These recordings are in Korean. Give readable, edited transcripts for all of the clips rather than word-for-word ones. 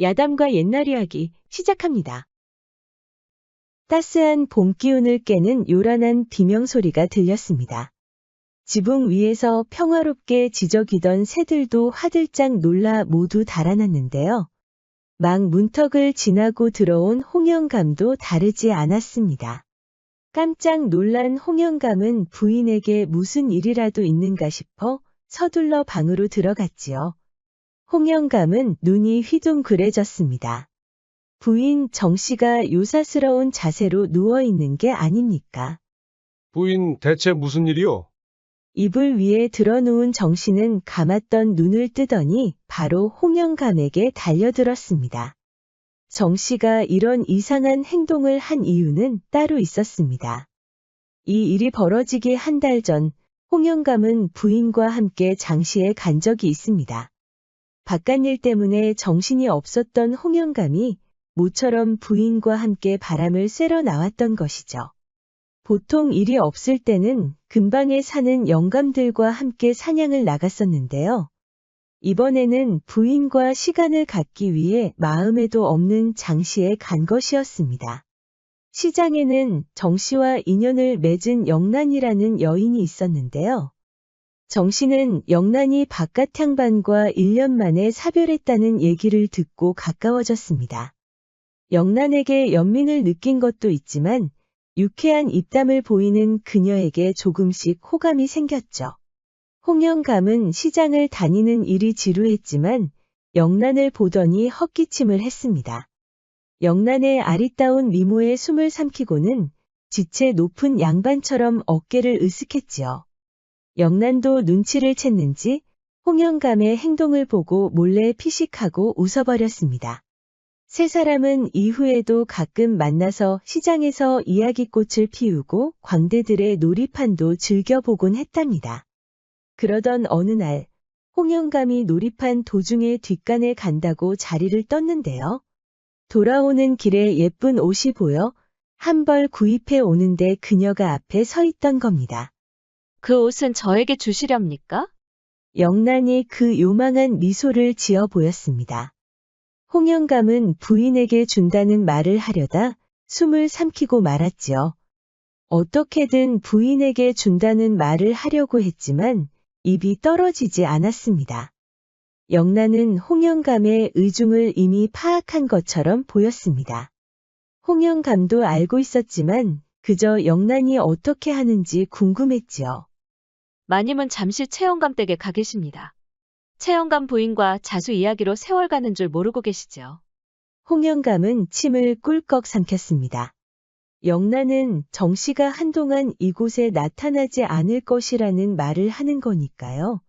야담과 옛날 이야기 시작합니다. 따스한 봄 기운을 깨는 요란한 비명 소리가 들렸습니다. 지붕 위에서 평화롭게 지저귀던 새들도 화들짝 놀라 모두 달아났는데요. 막 문턱을 지나고 들어온 홍영감도 다르지 않았습니다. 깜짝 놀란 홍영감은 부인에게 무슨 일이라도 있는가 싶어 서둘러 방으로 들어갔지요. 홍영감은 눈이 휘둥그레졌습니다. 부인 정씨가 요사스러운 자세로 누워있는 게 아닙니까? 부인, 대체 무슨 일이오? 이불 위에 들어누운 정씨는 감았던 눈을 뜨더니 바로 홍영감에게 달려들었습니다. 정씨가 이런 이상한 행동을 한 이유는 따로 있었습니다. 이 일이 벌어지기 한 달 전, 홍영감은 부인과 함께 장시에 간 적이 있습니다. 바깥일 때문에 정신이 없었던 홍영감이 모처럼 부인과 함께 바람을 쐬러 나왔던 것이죠. 보통 일이 없을 때는 근방에 사는 영감들과 함께 사냥을 나갔었는데요. 이번에는 부인과 시간을 갖기 위해 마음에도 없는 장시에 간 것이었습니다. 시장에는 정씨와 인연을 맺은 영란이라는 여인이 있었는데요. 정씨는 영란이 바깥 향반과 1년 만에 사별했다는 얘기를 듣고 가까워졌습니다. 영란에게 연민을 느낀 것도 있지만 유쾌한 입담을 보이는 그녀에게 조금씩 호감이 생겼죠. 홍영감은 시장을 다니는 일이 지루했지만 영란을 보더니 헛기침을 했습니다. 영란의 아리따운 미모에 숨을 삼키고는 지체 높은 양반처럼 어깨를 으쓱했지요. 영란도 눈치를 챘는지 홍영감의 행동을 보고 몰래 피식하고 웃어버렸습니다. 세 사람은 이후에도 가끔 만나서 시장에서 이야기꽃을 피우고 광대들의 놀이판도 즐겨보곤 했답니다. 그러던 어느 날 홍영감이 놀이판 도중에 뒷간에 간다고 자리를 떴는데요. 돌아오는 길에 예쁜 옷이 보여 한 벌 구입해 오는데 그녀가 앞에 서 있던 겁니다. 그 옷은 저에게 주시렵니까? 영란이 그 요망한 미소를 지어 보였습니다. 홍영감은 부인에게 준다는 말을 하려다 숨을 삼키고 말았지요. 어떻게든 부인에게 준다는 말을 하려고 했지만 입이 떨어지지 않았습니다. 영란은 홍영감의 의중을 이미 파악한 것처럼 보였습니다. 홍영감도 알고 있었지만 그저 영란이 어떻게 하는지 궁금했지요. 마님은 잠시 최영감 댁에 가 계십니다. 최영감 부인과 자수 이야기로 세월 가는 줄 모르고 계시죠. 홍영감은 침을 꿀꺽 삼켰습니다. 영란은 정씨가 한동안 이곳에 나타나지 않을 것이라는 말을 하는 거니까요.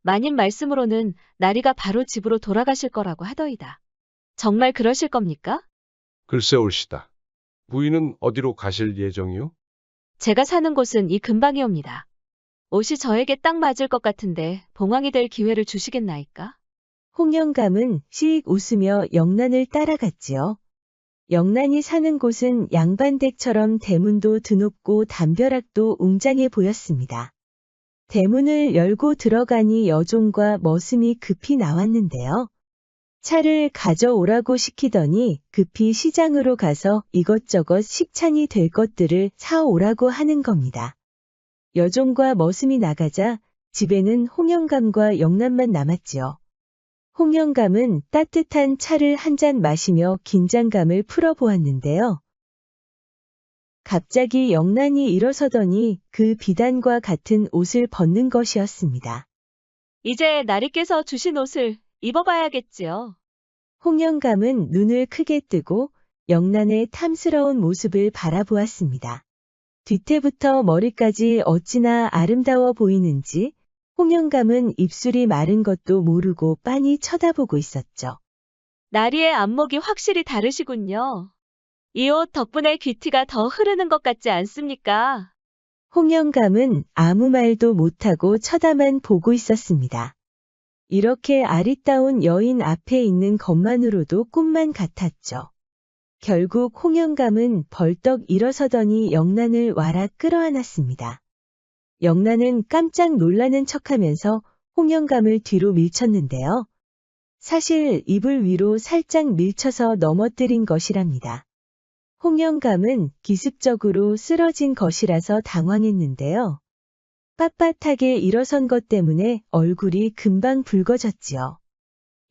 마님 말씀으로는 나리가 바로 집으로 돌아가실 거라고 하더이다. 정말 그러실 겁니까? 글쎄 옳시다. 부인은 어디로 가실 예정이오? 제가 사는 곳은 이 근방이옵니다. 옷이 저에게 딱 맞을 것 같은데 봉황이 될 기회를 주시겠나이까? 홍영감은 씩 웃으며 영란을 따라갔지요. 영란이 사는 곳은 양반댁처럼 대문도 드높고 담벼락도 웅장해 보였습니다. 대문을 열고 들어가니 여종과 머슴이 급히 나왔는데요. 차를 가져오라고 시키더니 급히 시장으로 가서 이것저것 식찬이 될 것들을 사오라고 하는 겁니다. 여종과 머슴이 나가자 집에는 홍영감과 영란만 남았지요. 홍영감은 따뜻한 차를 한 잔 마시며 긴장감을 풀어보았는데요. 갑자기 영란이 일어서더니 그 비단과 같은 옷을 벗는 것이었습니다. 이제 나리께서 주신 옷을 입어봐야겠지요. 홍영감은 눈을 크게 뜨고 영란의 탐스러운 모습을 바라보았습니다. 뒤태부터 머리까지 어찌나 아름다워 보이는지 홍영감은 입술이 마른 것도 모르고 빤히 쳐다보고 있었죠. 나리의 안목이 확실히 다르시군요. 이 옷 덕분에 귀티가 더 흐르는 것 같지 않습니까? 홍영감은 아무 말도 못하고 쳐다만 보고 있었습니다. 이렇게 아리따운 여인 앞에 있는 것만으로도 꿈만 같았죠. 결국 홍영감은 벌떡 일어서더니 영란을 와락 끌어안았습니다. 영란은 깜짝 놀라는 척하면서 홍영감을 뒤로 밀쳤는데요. 사실 이불 위로 살짝 밀쳐서 넘어뜨린 것이랍니다. 홍영감은 기습적으로 쓰러진 것이라서 당황했는데요. 빳빳하게 일어선 것 때문에 얼굴이 금방 붉어졌지요.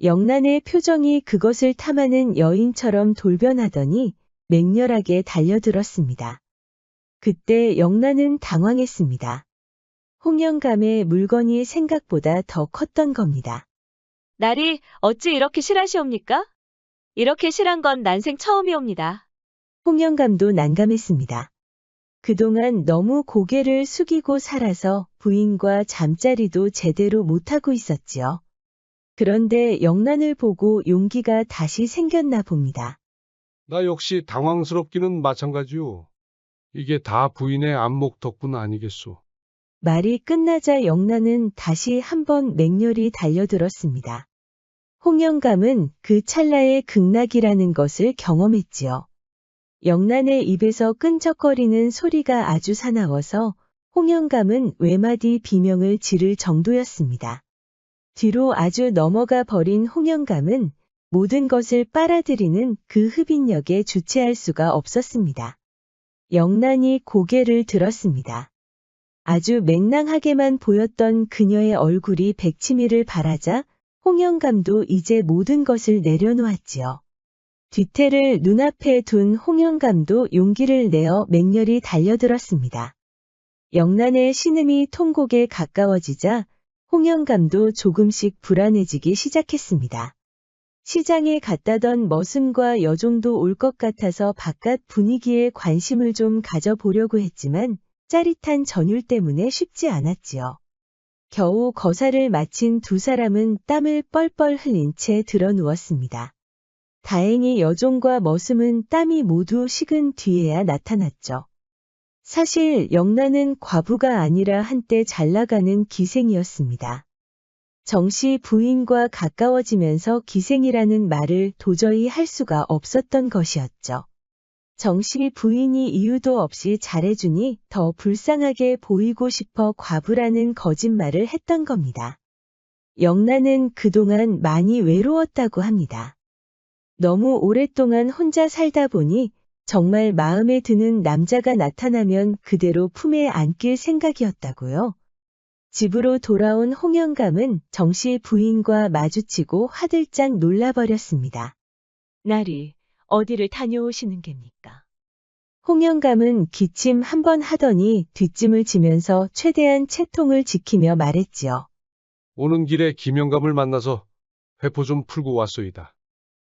영란의 표정이 그것을 탐하는 여인처럼 돌변하더니 맹렬하게 달려들었습니다. 그때 영란은 당황했습니다. 홍영감의 물건이 생각보다 더 컸던 겁니다. 날이 어찌 이렇게 실하시옵니까? 이렇게 실한 건 난생 처음이옵니다. 홍영감도 난감했습니다. 그동안 너무 고개를 숙이고 살아서 부인과 잠자리도 제대로 못하고 있었지요. 그런데 영란을 보고 용기가 다시 생겼나 봅니다. 나 역시 당황스럽기는 마찬가지요. 이게 다 부인의 안목 덕분 아니겠소. 말이 끝나자 영란은 다시 한번 맹렬히 달려들었습니다. 홍영감은 그 찰나의 극락이라는 것을 경험했지요. 영란의 입에서 끈적거리는 소리가 아주 사나워서 홍영감은 외마디 비명을 지를 정도였습니다. 뒤로 아주 넘어가 버린 홍영감은 모든 것을 빨아들이는 그 흡인력에 주체할 수가 없었습니다. 영란이 고개를 들었습니다. 아주 맹랑하게만 보였던 그녀의 얼굴이 백치미를 바라자 홍영감도 이제 모든 것을 내려놓았지요. 뒤태를 눈앞에 둔 홍영감도 용기를 내어 맹렬히 달려들었습니다. 영란의 신음이 통곡에 가까워지자 홍영감도 조금씩 불안해지기 시작했습니다. 시장에 갔다던 머슴과 여종도 올 것 같아서 바깥 분위기에 관심을 좀 가져보려고 했지만 짜릿한 전율 때문에 쉽지 않았지요. 겨우 거사를 마친 두 사람은 땀을 뻘뻘 흘린 채 드러누웠습니다. 다행히 여종과 머슴은 땀이 모두 식은 뒤에야 나타났죠. 사실 영란은 과부가 아니라 한때 잘나가는 기생이었습니다. 정씨 부인과 가까워지면서 기생이라는 말을 도저히 할 수가 없었던 것이었죠. 정씨 부인이 이유도 없이 잘해주니 더 불쌍하게 보이고 싶어 과부라는 거짓말을 했던 겁니다. 영란은 그동안 많이 외로웠다고 합니다. 너무 오랫동안 혼자 살다 보니 정말 마음에 드는 남자가 나타나면 그대로 품에 안길 생각이었다고요. 집으로 돌아온 홍영감은 정씨 부인과 마주치고 화들짝 놀라버렸습니다. 날이 어디를 다녀오시는 겁니까? 홍영감은 기침 한 번 하더니 뒷짐을 지면서 최대한 채통을 지키며 말했지요. 오는 길에 김영감을 만나서 회포 좀 풀고 왔소이다.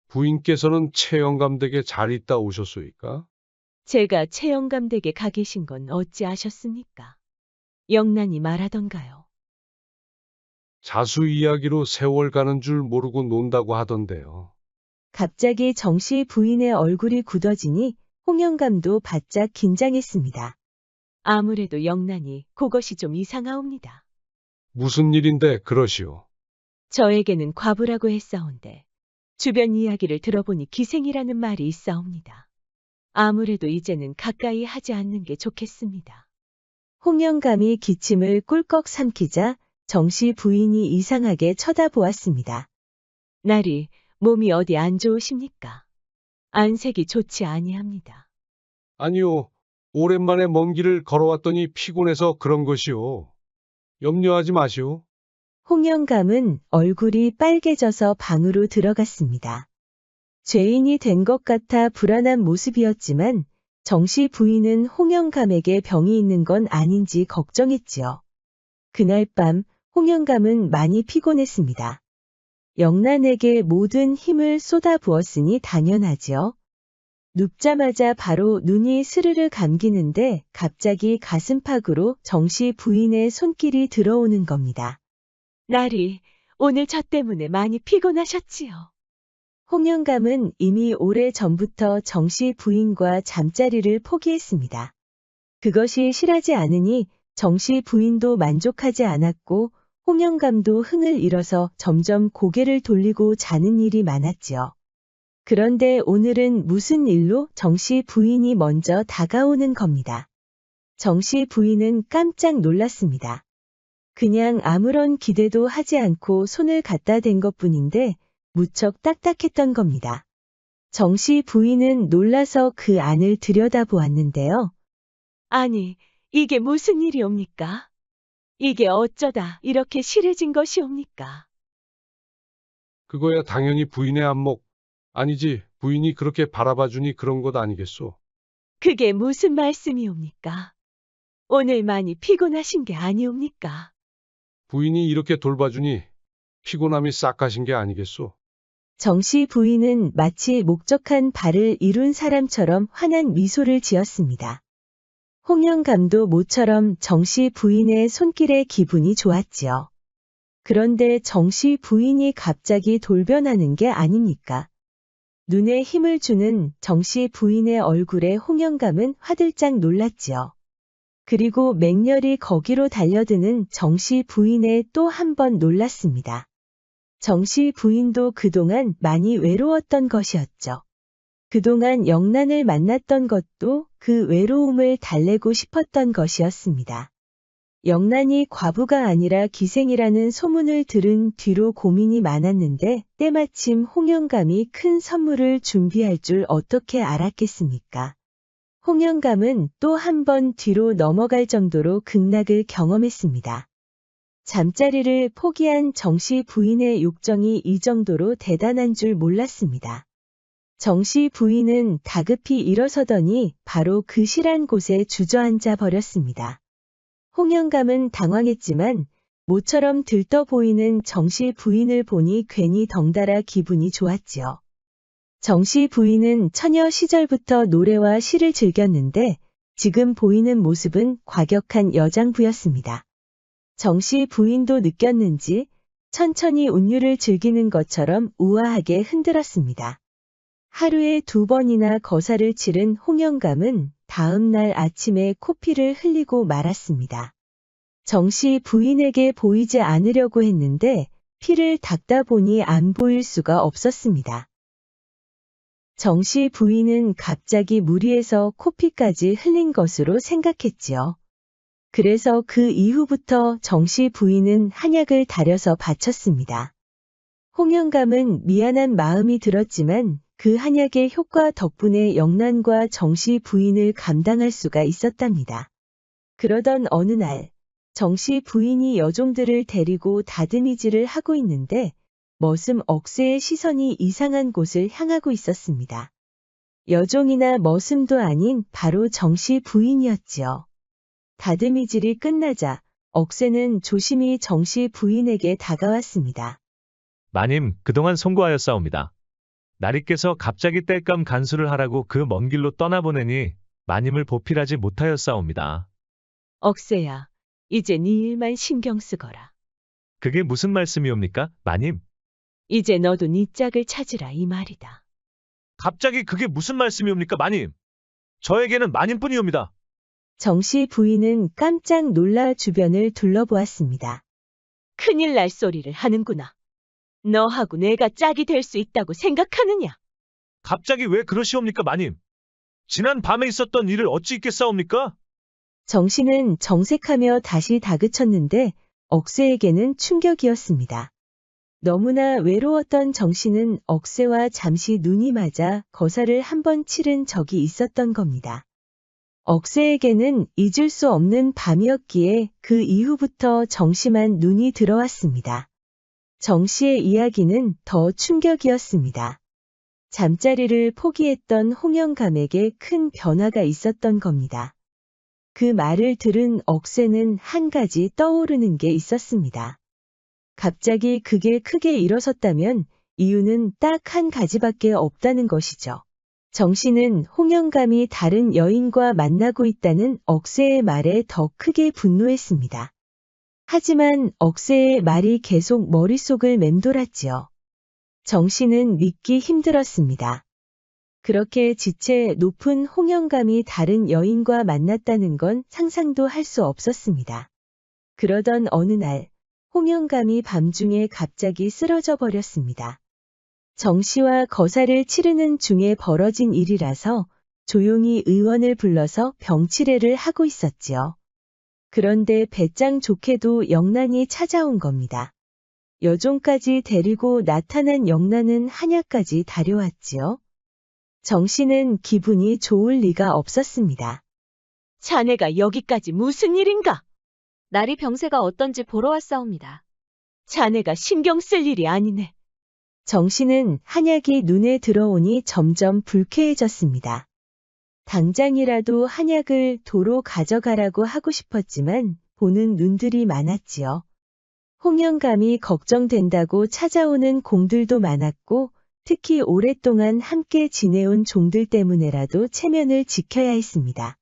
부인께서는 최영감 댁에 잘 있다 오셨소이까? 제가 최영감 댁에 가 계신 건 어찌 아셨습니까? 영란이 말하던가요. 자수 이야기로 세월 가는 줄 모르고 논다고 하던데요. 갑자기 정씨 부인의 얼굴이 굳어지니 홍영감도 바짝 긴장했습니다. 아무래도 영란이 그것이 좀 이상하옵니다. 무슨 일인데 그러시오. 저에게는 과부라고 했사온데 주변 이야기를 들어보니 기생이라는 말이 있사옵니다. 아무래도 이제는 가까이 하지 않는 게 좋겠습니다. 홍영감이 기침을 꿀꺽 삼키자 정씨 부인이 이상하게 쳐다보았습니다. 날이 몸이 어디 안 좋으십니까? 안색이 좋지 아니합니다. 아니요. 오랜만에 먼 길을 걸어왔더니 피곤해서 그런 것이오. 염려하지 마시오. 홍영감은 얼굴이 빨개져서 방으로 들어갔습니다. 죄인이 된 것 같아 불안한 모습이었지만 정씨 부인은 홍영감에게 병이 있는 건 아닌지 걱정했지요. 그날 밤 홍영감은 많이 피곤했습니다. 영란에게 모든 힘을 쏟아부었으니 당연하지요. 눕자마자 바로 눈이 스르르 감기는데 갑자기 가슴팍으로 정씨 부인의 손길이 들어오는 겁니다. 날이 오늘 저 때문에 많이 피곤하셨지요. 홍영감은 이미 오래 전부터 정씨 부인과 잠자리를 포기했습니다. 그것이 실하지 않으니 정씨 부인도 만족하지 않았고 홍영감도 흥을 잃어서 점점 고개를 돌리고 자는 일이 많았지요. 그런데 오늘은 무슨 일로 정씨 부인이 먼저 다가오는 겁니다. 정씨 부인은 깜짝 놀랐습니다. 그냥 아무런 기대도 하지 않고 손을 갖다 댄 것뿐인데 무척 딱딱했던 겁니다. 정씨 부인은 놀라서 그 안을 들여다보았는데요. 아니, 이게 무슨 일이옵니까? 이게 어쩌다 이렇게 실해진 것이옵니까? 그거야 당연히 부인의 안목. 아니지, 부인이 그렇게 바라봐주니 그런 것 아니겠소. 그게 무슨 말씀이옵니까? 오늘 많이 피곤하신 게 아니옵니까? 부인이 이렇게 돌봐주니 피곤함이 싹 가신 게 아니겠소. 정씨 부인은 마치 목적한 바를 이룬 사람처럼 환한 미소를 지었습니다. 홍영감도 모처럼 정씨 부인의 손길에 기분이 좋았지요. 그런데 정씨 부인이 갑자기 돌변하는 게 아닙니까? 눈에 힘을 주는 정씨 부인의 얼굴에 홍영감은 화들짝 놀랐지요. 그리고 맹렬히 거기로 달려드는 정씨 부인에 또 한 번 놀랐습니다. 정씨 부인도 그동안 많이 외로웠던 것이었죠. 그동안 영란을 만났던 것도 그 외로움을 달래고 싶었던 것이었습니다. 영란이 과부가 아니라 기생이라는 소문을 들은 뒤로 고민이 많았는데 때마침 홍영감이 큰 선물을 준비할 줄 어떻게 알았겠습니까? 홍영감은 또 한 번 뒤로 넘어갈 정도로 극락을 경험했습니다. 잠자리를 포기한 정씨 부인의 욕정이 이 정도로 대단한 줄 몰랐습니다. 정씨 부인은 다급히 일어서더니 바로 그 실한 곳에 주저앉아 버렸습니다. 홍영감은 당황했지만 모처럼 들떠 보이는 정씨 부인을 보니 괜히 덩달아 기분이 좋았지요. 정씨 부인은 처녀 시절부터 노래와 시를 즐겼는데 지금 보이는 모습은 과격한 여장부였습니다. 정씨 부인도 느꼈는지 천천히 운율을 즐기는 것처럼 우아하게 흔들었습니다. 하루에 2번이나 거사를 치른 홍영감은 다음 날 아침에 코피를 흘리고 말았습니다. 정씨 부인에게 보이지 않으려고 했는데 피를 닦다 보니 안 보일 수가 없었습니다. 정씨 부인은 갑자기 무리해서 코피까지 흘린 것으로 생각했지요. 그래서 그 이후부터 정씨 부인은 한약을 다려서 바쳤습니다. 홍영감은 미안한 마음이 들었지만 그 한약의 효과 덕분에 영란과 정씨 부인을 감당할 수가 있었답니다. 그러던 어느 날 정씨 부인이 여종들을 데리고 다듬이질을 하고 있는데 머슴 억새의 시선이 이상한 곳을 향하고 있었습니다. 여종이나 머슴도 아닌 바로 정씨 부인이었지요. 다듬이질이 끝나자 억새는 조심히 정씨 부인에게 다가왔습니다. 마님, 그동안 송구하였사옵니다. 나리께서 갑자기 땔감 간수를 하라고 그 먼 길로 떠나보내니 마님을 보필하지 못하였사옵니다. 억새야, 이제 네 일만 신경 쓰거라. 그게 무슨 말씀이옵니까, 마님? 이제 너도 네 짝을 찾으라 이 말이다. 갑자기 그게 무슨 말씀이옵니까, 마님? 저에게는 마님뿐이옵니다. 정씨 부인은 깜짝 놀라 주변을 둘러보았습니다. 큰일 날 소리를 하는구나. 너하고 내가 짝이 될 수 있다고 생각하느냐? 갑자기 왜 그러시옵니까, 마님? 지난 밤에 있었던 일을 어찌 잊겠사옵니까? 정씨는 정색하며 다시 다그쳤는데 억새에게는 충격이었습니다. 너무나 외로웠던 정씨는 억새와 잠시 눈이 맞아 거사를 한 번 치른 적이 있었던 겁니다. 억새에게는 잊을 수 없는 밤이었기에 그 이후부터 정씨만 눈이 들어왔습니다. 정씨의 이야기는 더 충격이었습니다. 잠자리를 포기했던 홍영감에게 큰 변화가 있었던 겁니다. 그 말을 들은 억새는 한 가지 떠오르는 게 있었습니다. 갑자기 그게 크게 일어섰다면 이유는 딱 한 가지밖에 없다는 것이죠. 정씨는 홍영감이 다른 여인과 만나고 있다는 억새의 말에 더 크게 분노했습니다. 하지만 억새의 말이 계속 머릿속을 맴돌았지요. 정씨는 믿기 힘들었습니다. 그렇게 지체 높은 홍영감이 다른 여인과 만났다는 건 상상도 할 수 없었습니다. 그러던 어느 날 홍영감이 밤중에 갑자기 쓰러져 버렸습니다. 정씨와 거사를 치르는 중에 벌어진 일이라서 조용히 의원을 불러서 병치레를 하고 있었지요. 그런데 배짱 좋게도 영란이 찾아온 겁니다. 여종까지 데리고 나타난 영란은 한야까지 다려왔지요. 정 씨는 기분이 좋을 리가 없었습니다. 자네가 여기까지 무슨 일인가? 나리 병세가 어떤지 보러 왔사옵니다. 자네가 신경 쓸 일이 아니네. 정 씨는 한약이 눈에 들어오니 점점 불쾌해졌습니다. 당장이라도 한약을 도로 가져가라고 하고 싶었지만 보는 눈들이 많았지요. 홍영감이 걱정된다고 찾아오는 공들도 많았고 특히 오랫동안 함께 지내온 종들 때문에라도 체면을 지켜야 했습니다.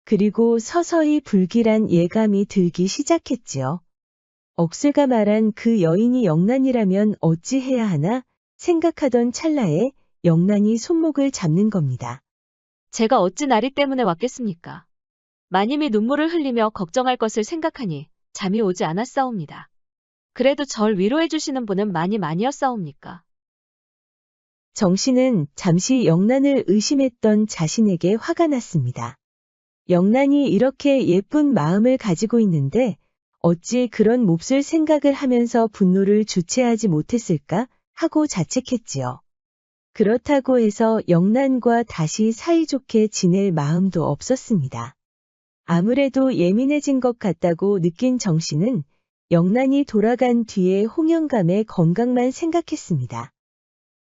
그리고 서서히 불길한 예감이 들기 시작했지요. 억슬가 말한 그 여인이 영란이라면 어찌해야 하나 생각하던 찰나에 영란이 손목을 잡는 겁니다. 제가 어찌 나리 때문에 왔겠습니까? 마님이 눈물을 흘리며 걱정할 것을 생각하니 잠이 오지 않았사옵니다. 그래도 절 위로해 주시는 분은 마님 아니었사옵니까? 정 씨는 잠시 영란을 의심했던 자신에게 화가 났습니다. 영란이 이렇게 예쁜 마음을 가지고 있는데 어찌 그런 몹쓸 생각을 하면서 분노를 주체하지 못했을까 하고 자책했지요. 그렇다고 해서 영란과 다시 사이좋게 지낼 마음도 없었습니다. 아무래도 예민해진 것 같다고 느낀 정 씨는 영란이 돌아간 뒤에 홍영감의 건강만 생각했습니다.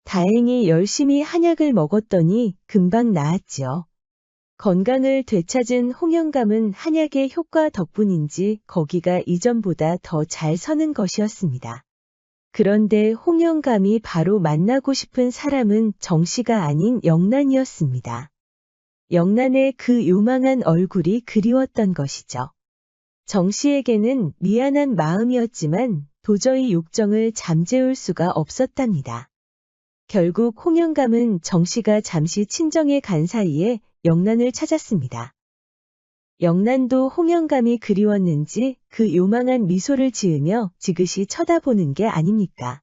다행히 열심히 한약을 먹었더니 금방 나았지요. 건강을 되찾은 홍영감은 한약의 효과 덕분인지 거기가 이전보다 더 잘 서는 것이었습니다. 그런데 홍영감이 바로 만나고 싶은 사람은 정 씨가 아닌 영란이었습니다. 영란의 그 요망한 얼굴이 그리웠던 것이죠. 정 씨에게는 미안한 마음이었지만 도저히 욕정을 잠재울 수가 없었답니다. 결국 홍영감은 정 씨가 잠시 친정에 간 사이에 영란을 찾았습니다. 영란도 홍영감이 그리웠는지 그 요망한 미소를 지으며 지그시 쳐다보는 게 아닙니까?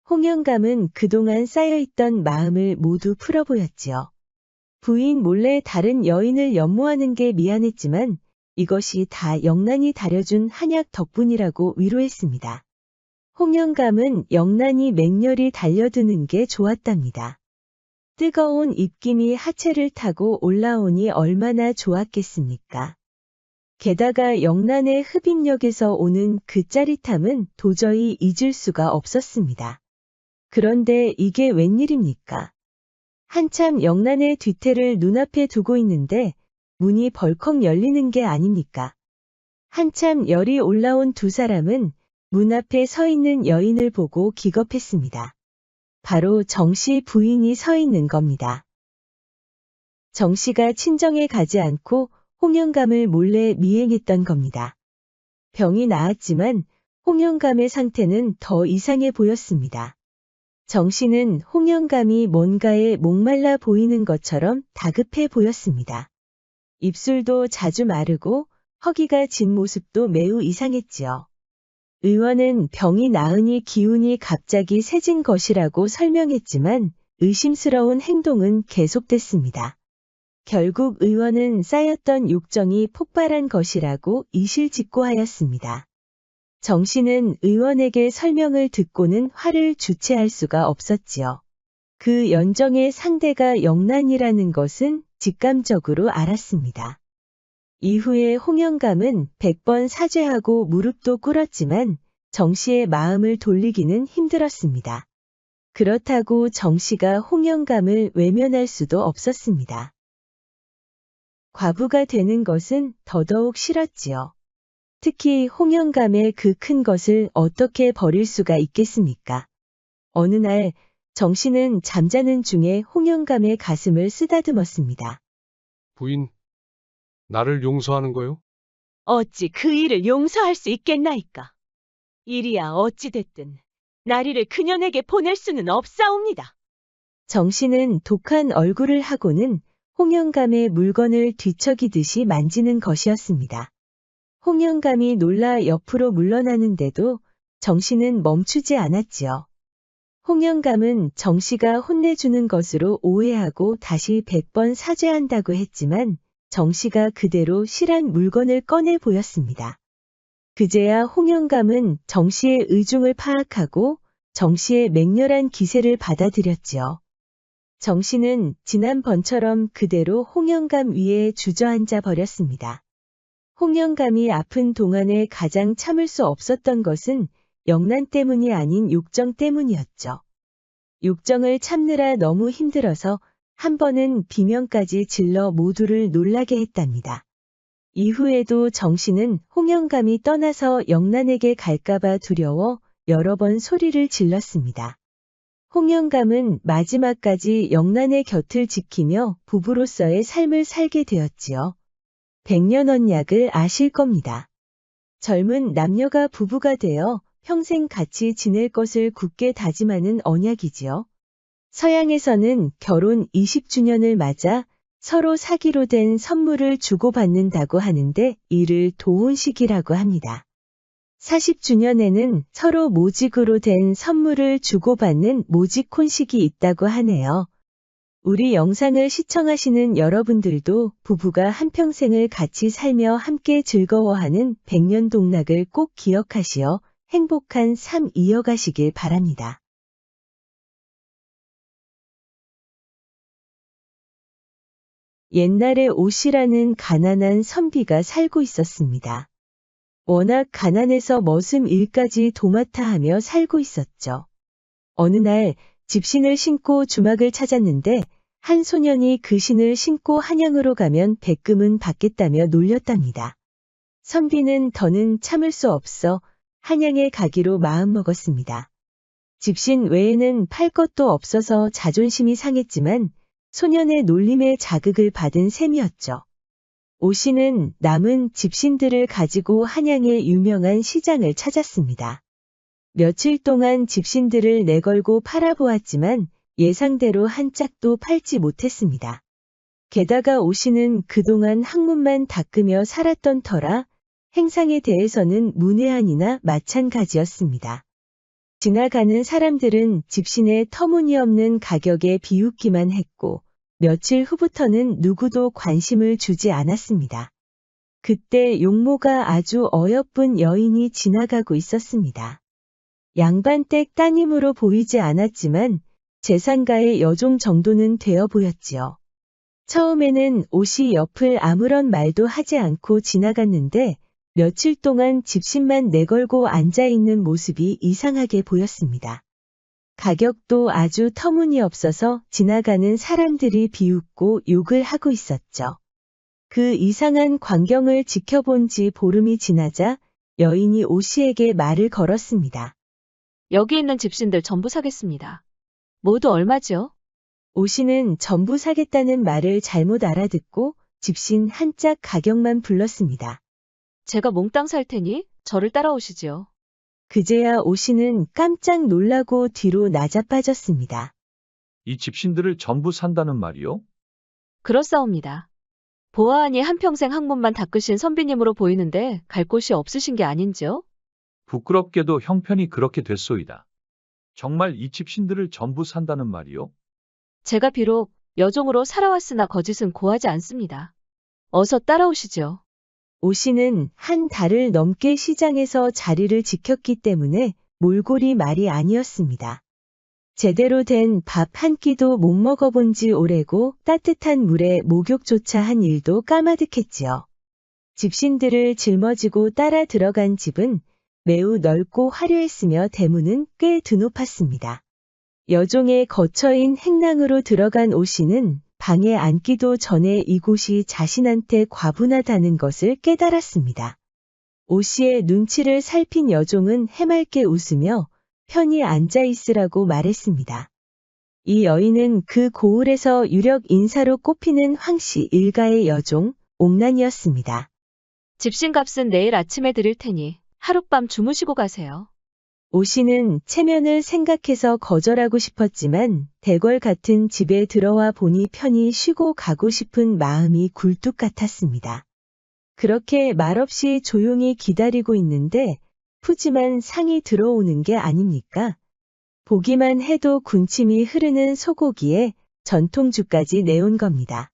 홍영감은 그동안 쌓여있던 마음을 모두 풀어보였지요. 부인 몰래 다른 여인을 연모하는 게 미안했지만 이것이 다 영란이 다려준 한약 덕분이라고 위로했습니다. 홍영감은 영란이 맹렬히 달려드는 게 좋았답니다. 뜨거운 입김이 하체를 타고 올라오니 얼마나 좋았겠습니까? 게다가 영란의 흡입력에서 오는 그 짜릿함은 도저히 잊을 수가 없었습니다. 그런데 이게 웬일입니까? 한참 영란의 뒤태를 눈앞에 두고 있는데 문이 벌컥 열리는 게 아닙니까? 한참 열이 올라온 두 사람은 문 앞에 서 있는 여인을 보고 기겁했습니다. 바로 정 씨 부인이 서 있는 겁니다. 정 씨가 친정에 가지 않고 홍영감을 몰래 미행했던 겁니다. 병이 나았지만 홍영감의 상태는 더 이상해 보였습니다. 정 씨는 홍영감이 뭔가에 목말라 보이는 것처럼 다급해 보였습니다. 입술도 자주 마르고 허기가 진 모습도 매우 이상했지요. 의원은 병이 나으니 기운이 갑자기 세진 것이라고 설명했지만 의심스러운 행동은 계속됐습니다. 결국 의원은 쌓였던 욕정이 폭발한 것이라고 이실직고하였습니다. 정 씨는 의원에게 설명을 듣고는 화를 주체할 수가 없었지요. 그 연정의 상대가 영란이라는 것은 직감적으로 알았습니다. 이후에 홍영감은 100번 사죄하고 무릎도 꿇었지만 정 씨의 마음을 돌리기는 힘들었습니다. 그렇다고 정 씨가 홍영감을 외면할 수도 없었습니다. 과부가 되는 것은 더더욱 싫었지요. 특히 홍영감의 그 큰 것을 어떻게 버릴 수가 있겠습니까? 어느 날 정 씨는 잠자는 중에 홍영감의 가슴을 쓰다듬었습니다. 부인, 나를 용서하는 거요? 어찌 그 일을 용서할 수 있겠나이까? 일이야 어찌 됐든 나리를 그녀에게 보낼 수는 없사옵니다. 정 씨는 독한 얼굴을 하고는 홍영감의 물건을 뒤척이듯이 만지는 것이었습니다. 홍영감이 놀라 옆으로 물러나는데도 정 씨는 멈추지 않았지요. 홍영감은 정 씨가 혼내주는 것으로 오해하고 다시 100번 사죄한다고 했지만 정 씨가 그대로 실한 물건을 꺼내 보였습니다. 그제야 홍영감은 정씨의 의중을 파악하고 정씨의 맹렬한 기세를 받아들였지요. 정씨는 지난번처럼 그대로 홍영감 위에 주저앉아 버렸습니다. 홍영감이 아픈 동안에 가장 참을 수 없었던 것은 영란 때문이 아닌 욕정 때문이었죠. 욕정을 참느라 너무 힘들어서 한 번은 비명까지 질러 모두를 놀라게 했답니다. 이후에도 정씨는 홍영감이 떠나서 영란에게 갈까봐 두려워 여러 번 소리를 질렀습니다. 홍영감은 마지막까지 영란의 곁을 지키며 부부로서의 삶을 살게 되었지요. 백년언약을 아실 겁니다. 젊은 남녀가 부부가 되어 평생 같이 지낼 것을 굳게 다짐하는 언약이지요. 서양에서는 결혼 20주년을 맞아 서로 사기로 된 선물을 주고받는다고 하는데 이를 도혼식이라고 합니다. 40주년에는 서로 모직으로 된 선물을 주고받는 모직혼식이 있다고 하네요. 우리 영상을 시청하시는 여러분들도 부부가 한평생을 같이 살며 함께 즐거워하는 백년동락을 꼭 기억하시어 행복한 삶 이어가시길 바랍니다. 옛날에 오씨라는 가난한 선비가 살고 있었습니다. 워낙 가난해서 머슴 일까지 도맡아 하며 살고 있었죠. 어느 날 집신을 신고 주막을 찾았는데 한 소년이 그 신을 신고 한양으로 가면 백금은 받겠다며 놀렸답니다. 선비는 더는 참을 수 없어 한양에 가기로 마음먹었습니다. 집신 외에는 팔 것도 없어서 자존심이 상했지만 소년의 놀림에 자극을 받은 셈이었죠. 오씨는 남은 집신들을 가지고 한양의 유명한 시장을 찾았습니다. 며칠 동안 집신들을 내걸고 팔아보았지만 예상대로 한 짝도 팔지 못했습니다. 게다가 오씨는 그동안 학문만 닦으며 살았던 터라 행상에 대해서는 문외한이나 마찬가지였습니다. 지나가는 사람들은 집신의 터무니없는 가격에 비웃기만 했고 며칠 후부터는 누구도 관심을 주지 않았습니다. 그때 용모가 아주 어여쁜 여인이 지나가고 있었습니다. 양반댁 따님으로 보이지 않았지만 재산가의 여종 정도는 되어 보였지요. 처음에는 오씨 옆을 아무런 말도 하지 않고 지나갔는데 며칠 동안 집신만 내걸고 앉아있는 모습이 이상하게 보였습니다. 가격도 아주 터무니없어서 지나가는 사람들이 비웃고 욕을 하고 있었죠. 그 이상한 광경을 지켜본 지 보름이 지나자 여인이 오씨에게 말을 걸었습니다. 여기 있는 집신들 전부 사겠습니다. 모두 얼마죠? 오씨는 전부 사겠다는 말을 잘못 알아듣고 집신 한 짝 가격만 불렀습니다. 제가 몽땅 살 테니 저를 따라오시지요. 그제야 오씨는 깜짝 놀라고 뒤로 나자빠졌습니다. 이 집신들을 전부 산다는 말이요? 그렇사옵니다. 보아하니 한평생 학문만 닦으신 선비님으로 보이는데 갈 곳이 없으신 게 아닌지요? 부끄럽게도 형편이 그렇게 됐소이다. 정말 이 집신들을 전부 산다는 말이요? 제가 비록 여종으로 살아왔으나 거짓은 고하지 않습니다. 어서 따라오시죠. 오씨는 한 달을 넘게 시장에서 자리를 지켰기 때문에 몰골이 말이 아니었습니다. 제대로 된 밥 한 끼도 못 먹어본 지 오래고 따뜻한 물에 목욕조차 한 일도 까마득했지요. 집신들을 짊어지고 따라 들어간 집은 매우 넓고 화려했으며 대문은 꽤 드높았습니다. 여종의 거처인 행랑으로 들어간 오씨는 방에 앉기도 전에 이곳이 자신한테 과분하다는 것을 깨달았습니다. 오씨의 눈치를 살핀 여종은 해맑게 웃으며 편히 앉아있으라고 말했습니다. 이 여인은 그 고을에서 유력 인사로 꼽히는 황씨 일가의 여종, 옥란이었습니다. 집신값은 내일 아침에 드릴 테니 하룻밤 주무시고 가세요. 오씨는 체면을 생각해서 거절하고 싶었지만 대궐 같은 집에 들어와 보니 편히 쉬고 가고 싶은 마음이 굴뚝 같았습니다. 그렇게 말없이 조용히 기다리고 있는데 푸짐한 상이 들어오는 게 아닙니까? 보기만 해도 군침이 흐르는 소고기에 전통주까지 내온 겁니다.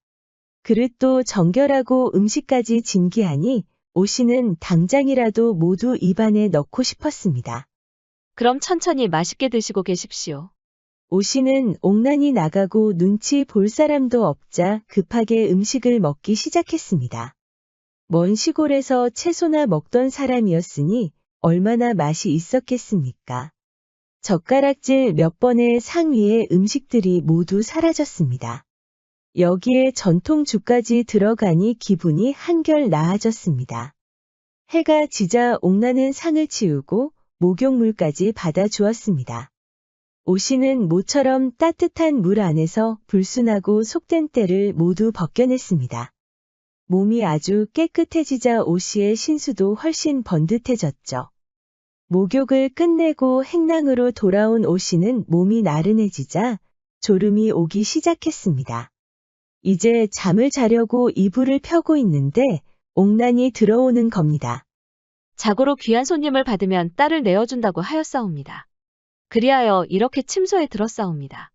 그릇도 정결하고 음식까지 진기하니 오씨는 당장이라도 모두 입안에 넣고 싶었습니다. 그럼 천천히 맛있게 드시고 계십시오. 오씨는 옥난이 나가고 눈치 볼 사람도 없자 급하게 음식을 먹기 시작했습니다. 먼 시골에서 채소나 먹던 사람이었으니 얼마나 맛이 있었겠습니까? 젓가락질 몇 번의 상위의 음식들이 모두 사라졌습니다. 여기에 전통주까지 들어가니 기분이 한결 나아졌습니다. 해가 지자 옥나는 상을 치우고 목욕물까지 받아주었습니다. 오씨는 모처럼 따뜻한 물 안에서 불순하고 속된 때를 모두 벗겨냈습니다. 몸이 아주 깨끗해지자 오씨의 신수도 훨씬 번듯해졌죠. 목욕을 끝내고 행랑으로 돌아온 오씨는 몸이 나른해지자 졸음이 오기 시작했습니다. 이제 잠을 자려고 이불을 펴고 있는데 옥난이 들어오는 겁니다. 자고로 귀한 손님을 받으면 딸을 내어준다고 하였사옵니다. 그리하여 이렇게 침소에 들었사옵니다.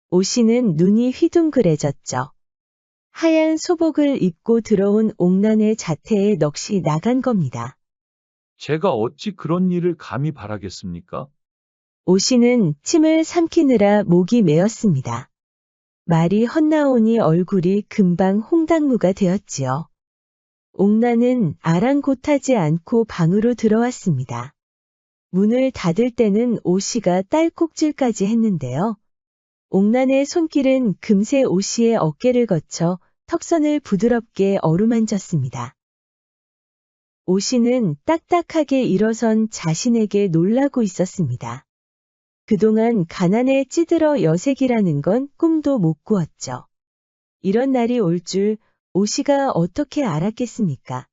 오씨는 눈이 휘둥그레졌죠. 하얀 소복을 입고 들어온 옥난의 자태에 넋이 나간 겁니다. 제가 어찌 그런 일을 감히 바라겠습니까? 오씨는 침을 삼키느라 목이 메었습니다. 말이 헛나오니 얼굴이 금방 홍당무가 되었지요. 옥난은 아랑곳하지 않고 방으로 들어왔습니다. 문을 닫을 때는 오씨가 딸꾹질까지 했는데요. 옥난의 손길은 금세 오씨의 어깨를 거쳐 턱선을 부드럽게 어루만졌습니다. 오씨는 딱딱하게 일어선 자신에게 놀라고 있었습니다. 그동안 가난에 찌들어 여색이라는 건 꿈도 못 꾸었죠. 이런 날이 올 줄 오씨가 어떻게 알았겠습니까?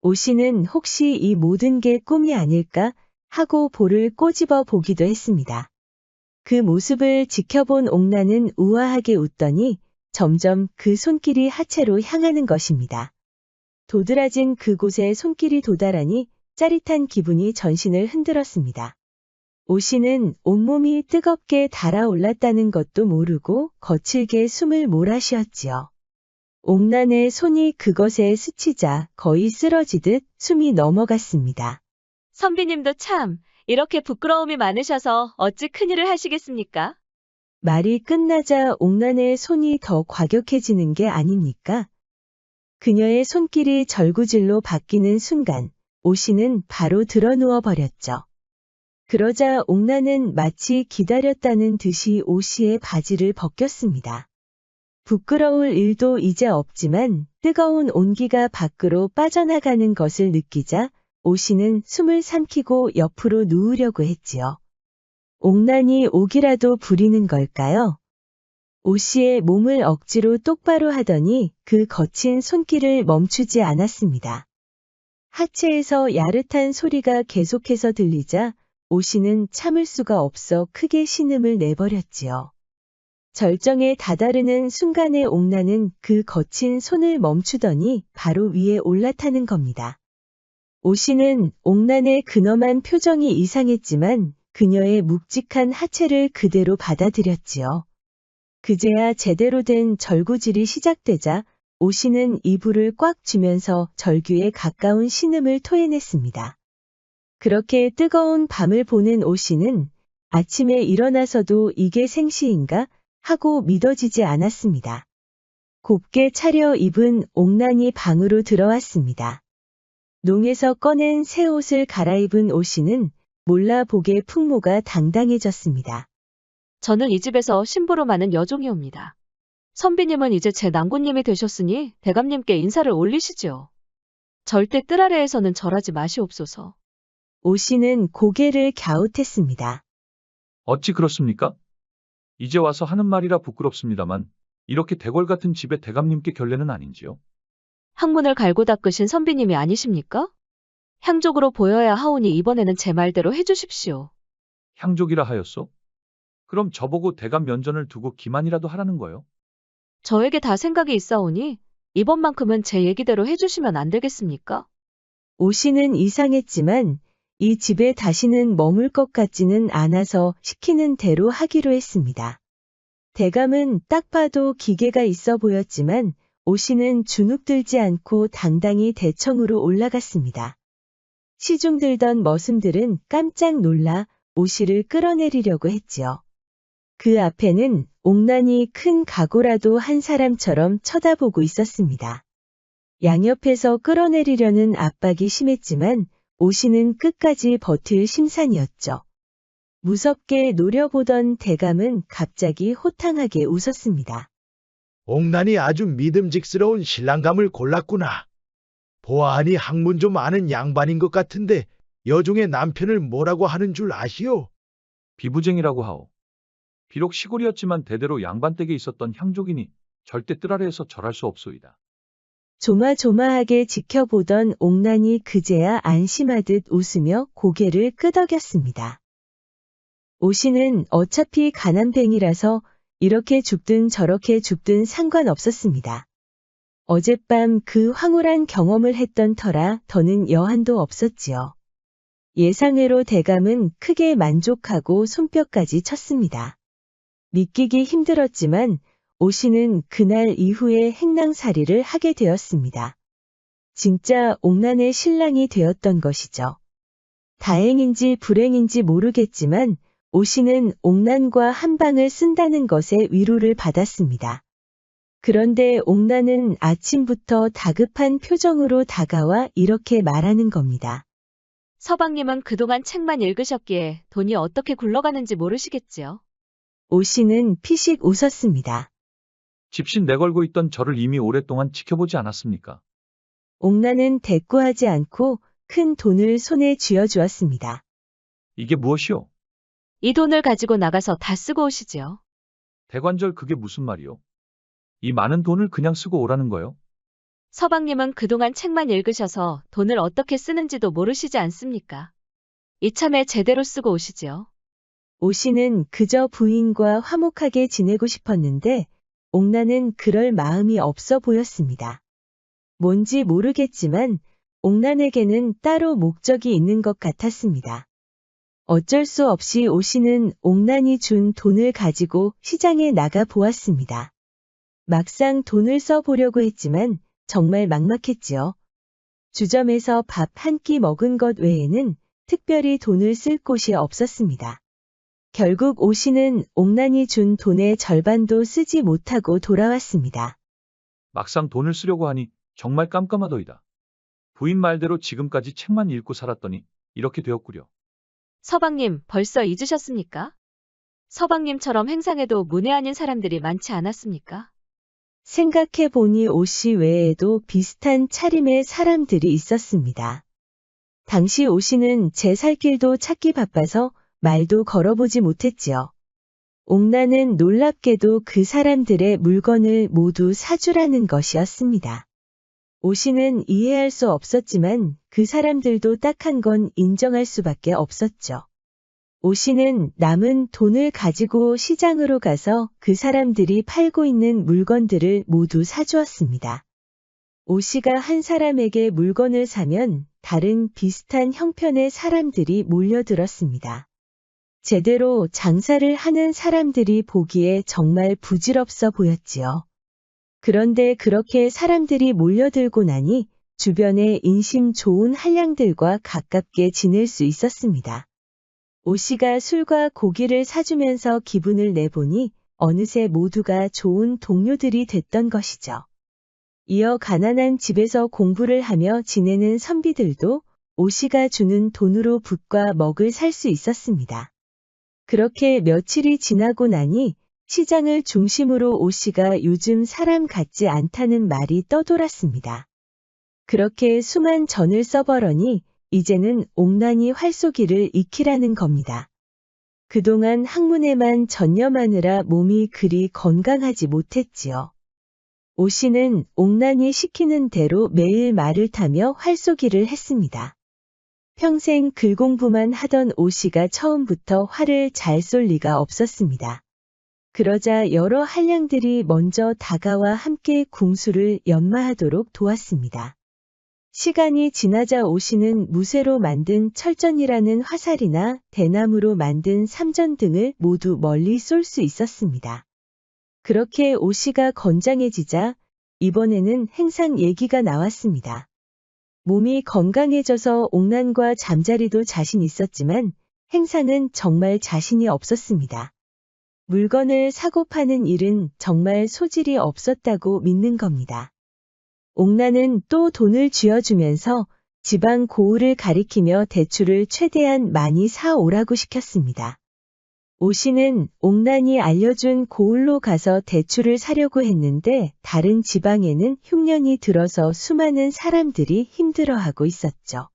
오씨는 혹시 이 모든 게 꿈이 아닐까 하고 볼을 꼬집어 보기도 했습니다. 그 모습을 지켜본 옥난은 우아하게 웃더니 점점 그 손길이 하체로 향하는 것입니다. 도드라진 그곳에 손길이 도달하니 짜릿한 기분이 전신을 흔들었습니다. 오씨는 온몸이 뜨겁게 달아올랐다는 것도 모르고 거칠게 숨을 몰아쉬었지요. 옥난의 손이 그것에 스치자 거의 쓰러지듯 숨이 넘어갔습니다. 선비님도 참 이렇게 부끄러움이 많으셔서 어찌 큰일을 하시겠습니까? 말이 끝나자 옥난의 손이 더 과격해지는 게 아닙니까? 그녀의 손길이 절구질로 바뀌는 순간 오씨는 바로 드러누워 버렸죠. 그러자 옥난은 마치 기다렸다는 듯이 오씨의 바지를 벗겼습니다. 부끄러울 일도 이제 없지만 뜨거운 온기가 밖으로 빠져나가는 것을 느끼자 오씨는 숨을 삼키고 옆으로 누우려고 했지요. 옥난이 옥이라도 부리는 걸까요? 오씨의 몸을 억지로 똑바로 하더니 그 거친 손길을 멈추지 않았습니다. 하체에서 야릇한 소리가 계속해서 들리자 오씨는 참을 수가 없어 크게 신음을 내버렸지요. 절정에 다다르는 순간에 옥난은 그 거친 손을 멈추더니 바로 위에 올라타는 겁니다. 오씨는 옥난의 근엄한 표정이 이상했지만 그녀의 묵직한 하체를 그대로 받아들였지요. 그제야 제대로 된 절구질이 시작되자 오씨는 이불을 꽉 쥐면서 절규에 가까운 신음을 토해냈습니다. 그렇게 뜨거운 밤을 보낸 오씨는 아침에 일어나서도 이게 생시인가 하고 믿어지지 않았습니다. 곱게 차려 입은 옥난이 방으로 들어왔습니다. 농에서 꺼낸 새 옷을 갈아입은 오씨는 몰라보게 풍모가 당당해졌습니다. 저는 이 집에서 신부로 많은 여종이옵니다. 선비님은 이제 제 낭군님이 되셨으니 대감님께 인사를 올리시지요. 절대 뜰 아래에서는 절하지 마시옵소서. 오씨는 고개를 갸웃했습니다. 어찌 그렇습니까? 이제 와서 하는 말이라 부끄럽습니다만 이렇게 대궐 같은 집에 대감님께 결례는 아닌지요? 항문을 갈고 닦으신 선비님이 아니십니까? 향족으로 보여야 하오니 이번에는 제 말대로 해주십시오. 향족이라 하였소? 그럼 저보고 대감 면전을 두고 기만이라도 하라는 거요? 저에게 다 생각이 있사오니 이번만큼은 제 얘기대로 해주시면 안 되겠습니까? 오씨는 이상했지만 이 집에 다시는 머물 것 같지는 않아서 시키는 대로 하기로 했습니다. 대감은 딱 봐도 기계가 있어 보였지만 오씨는 주눅들지 않고 당당히 대청으로 올라갔습니다. 시중 들던 머슴들은 깜짝 놀라 오씨를 끌어내리려고 했지요. 그 앞에는 옥난이 큰 각오라도 한 사람처럼 쳐다보고 있었습니다. 양옆에서 끌어내리려는 압박이 심했지만 오씨는 끝까지 버틸 심산이었죠. 무섭게 노려보던 대감은 갑자기 호탕하게 웃었습니다. 옥난이 아주 믿음직스러운 신랑감을 골랐구나. 보아하니 학문 좀 아는 양반인 것 같은데 여종의 남편을 뭐라고 하는 줄 아시오? 비부쟁이라고 하오. 비록 시골이었지만 대대로 양반댁에 있었던 향족이니 절대 뜰 아래에서 절할 수 없소이다. 조마조마하게 지켜보던 옥난이 그제야 안심하듯 웃으며 고개를 끄덕였습니다. 오씨는 어차피 가난뱅이라서 이렇게 죽든 저렇게 죽든 상관없었습니다. 어젯밤 그 황홀한 경험을 했던 터라 더는 여한도 없었지요. 예상외로 대감은 크게 만족하고 손뼉까지 쳤습니다. 믿기기 힘들었지만 오씨는 그날 이후에 행랑살이를 하게 되었습니다. 진짜 옥난의 신랑이 되었던 것이죠. 다행인지 불행인지 모르겠지만 오씨는 옥난과 한 방을 쓴다는 것에 위로를 받았습니다. 그런데 옥난은 아침부터 다급한 표정으로 다가와 이렇게 말하는 겁니다. 서방님은 그동안 책만 읽으셨기에 돈이 어떻게 굴러가는지 모르시겠지요. 오씨는 피식 웃었습니다. 집신 내걸고 있던 저를 이미 오랫동안 지켜보지 않았습니까? 옥난은 대꾸하지 않고 큰 돈을 손에 쥐어주었습니다. 이게 무엇이오? 이 돈을 가지고 나가서 다 쓰고 오시지요. 대관절 그게 무슨 말이오? 이 많은 돈을 그냥 쓰고 오라는 거요? 서방님은 그동안 책만 읽으셔서 돈을 어떻게 쓰는지도 모르시지 않습니까? 이참에 제대로 쓰고 오시지요. 오씨는 그저 부인과 화목하게 지내고 싶었는데 옥난은 그럴 마음이 없어 보였습니다. 뭔지 모르겠지만 옥난에게는 따로 목적이 있는 것 같았습니다. 어쩔 수 없이 오씨는 옥난이 준 돈을 가지고 시장에 나가 보았습니다. 막상 돈을 써보려고 했지만 정말 막막했지요. 주점에서 밥 한 끼 먹은 것 외에는 특별히 돈을 쓸 곳이 없었습니다. 결국 오씨는 옥난이 준 돈의 절반도 쓰지 못하고 돌아왔습니다. 막상 돈을 쓰려고 하니 정말 깜깜하더이다. 부인 말대로 지금까지 책만 읽고 살았더니 이렇게 되었구려. 서방님, 벌써 잊으셨습니까? 서방님처럼 행상에도 문외 아닌 사람들이 많지 않았습니까? 생각해보니 오씨 외에도 비슷한 차림의 사람들이 있었습니다. 당시 오씨는 제 살 길도 찾기 바빠서 말도 걸어보지 못했지요. 옥난은 놀랍게도 그 사람들의 물건을 모두 사주라는 것이었습니다. 오씨는 이해할 수 없었지만 그 사람들도 딱한 건 인정할 수밖에 없었죠. 오씨는 남은 돈을 가지고 시장으로 가서 그 사람들이 팔고 있는 물건들을 모두 사주었습니다. 오씨가 한 사람에게 물건을 사면 다른 비슷한 형편의 사람들이 몰려들었습니다. 제대로 장사를 하는 사람들이 보기에 정말 부질없어 보였지요. 그런데 그렇게 사람들이 몰려들고 나니 주변에 인심 좋은 한량들과 가깝게 지낼 수 있었습니다. 오씨가 술과 고기를 사주면서 기분을 내보니 어느새 모두가 좋은 동료들이 됐던 것이죠. 이어 가난한 집에서 공부를 하며 지내는 선비들도 오씨가 주는 돈으로 붓과 먹을 살 수 있었습니다. 그렇게 며칠이 지나고 나니 시장을 중심으로 오씨가 요즘 사람 같지 않다는 말이 떠돌았습니다. 그렇게 수만 전을 써버러니 이제는 옥난이 활쏘기를 익히라는 겁니다. 그동안 학문에만 전념하느라 몸이 그리 건강하지 못했지요. 오씨는 옥난이 시키는 대로 매일 말을 타며 활쏘기를 했습니다. 평생 글 공부만 하던 오씨가 처음부터 활을 잘 쏠 리가 없었습니다. 그러자 여러 한량들이 먼저 다가와 함께 궁수를 연마하도록 도왔습니다. 시간이 지나자 오씨는 무쇠로 만든 철전이라는 화살이나 대나무로 만든 삼전 등을 모두 멀리 쏠 수 있었습니다. 그렇게 오씨가 건장해지자 이번에는 행상 얘기가 나왔습니다. 몸이 건강해져서 옥난과 잠자리도 자신 있었지만 행상은 정말 자신이 없었습니다. 물건을 사고 파는 일은 정말 소질이 없었다고 믿는 겁니다. 옥난은 또 돈을 쥐어주면서 지방 고을을 가리키며 대출을 최대한 많이 사오라고 시켰습니다. 오씨는 옥난이 알려준 고을로 가서 대출을 사려고 했는데 다른 지방에는 흉년이 들어서 수많은 사람들이 힘들어하고 있었죠.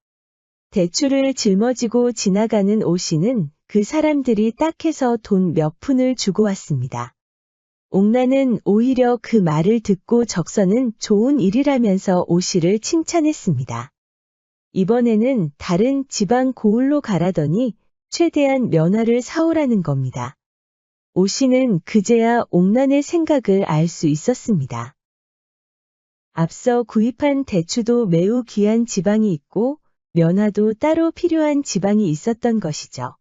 대출을 짊어지고 지나가는 오씨는 그 사람들이 딱해서 돈 몇 푼을 주고 왔습니다. 옥난은 오히려 그 말을 듣고 적선은 좋은 일이라면서 오씨를 칭찬했습니다. 이번에는 다른 지방 고을로 가라더니 최대한 면화를 사오라는 겁니다. 오씨는 그제야 옥난의 생각을 알 수 있었습니다. 앞서 구입한 대추도 매우 귀한 지방이 있고 면화도 따로 필요한 지방이 있었던 것이죠.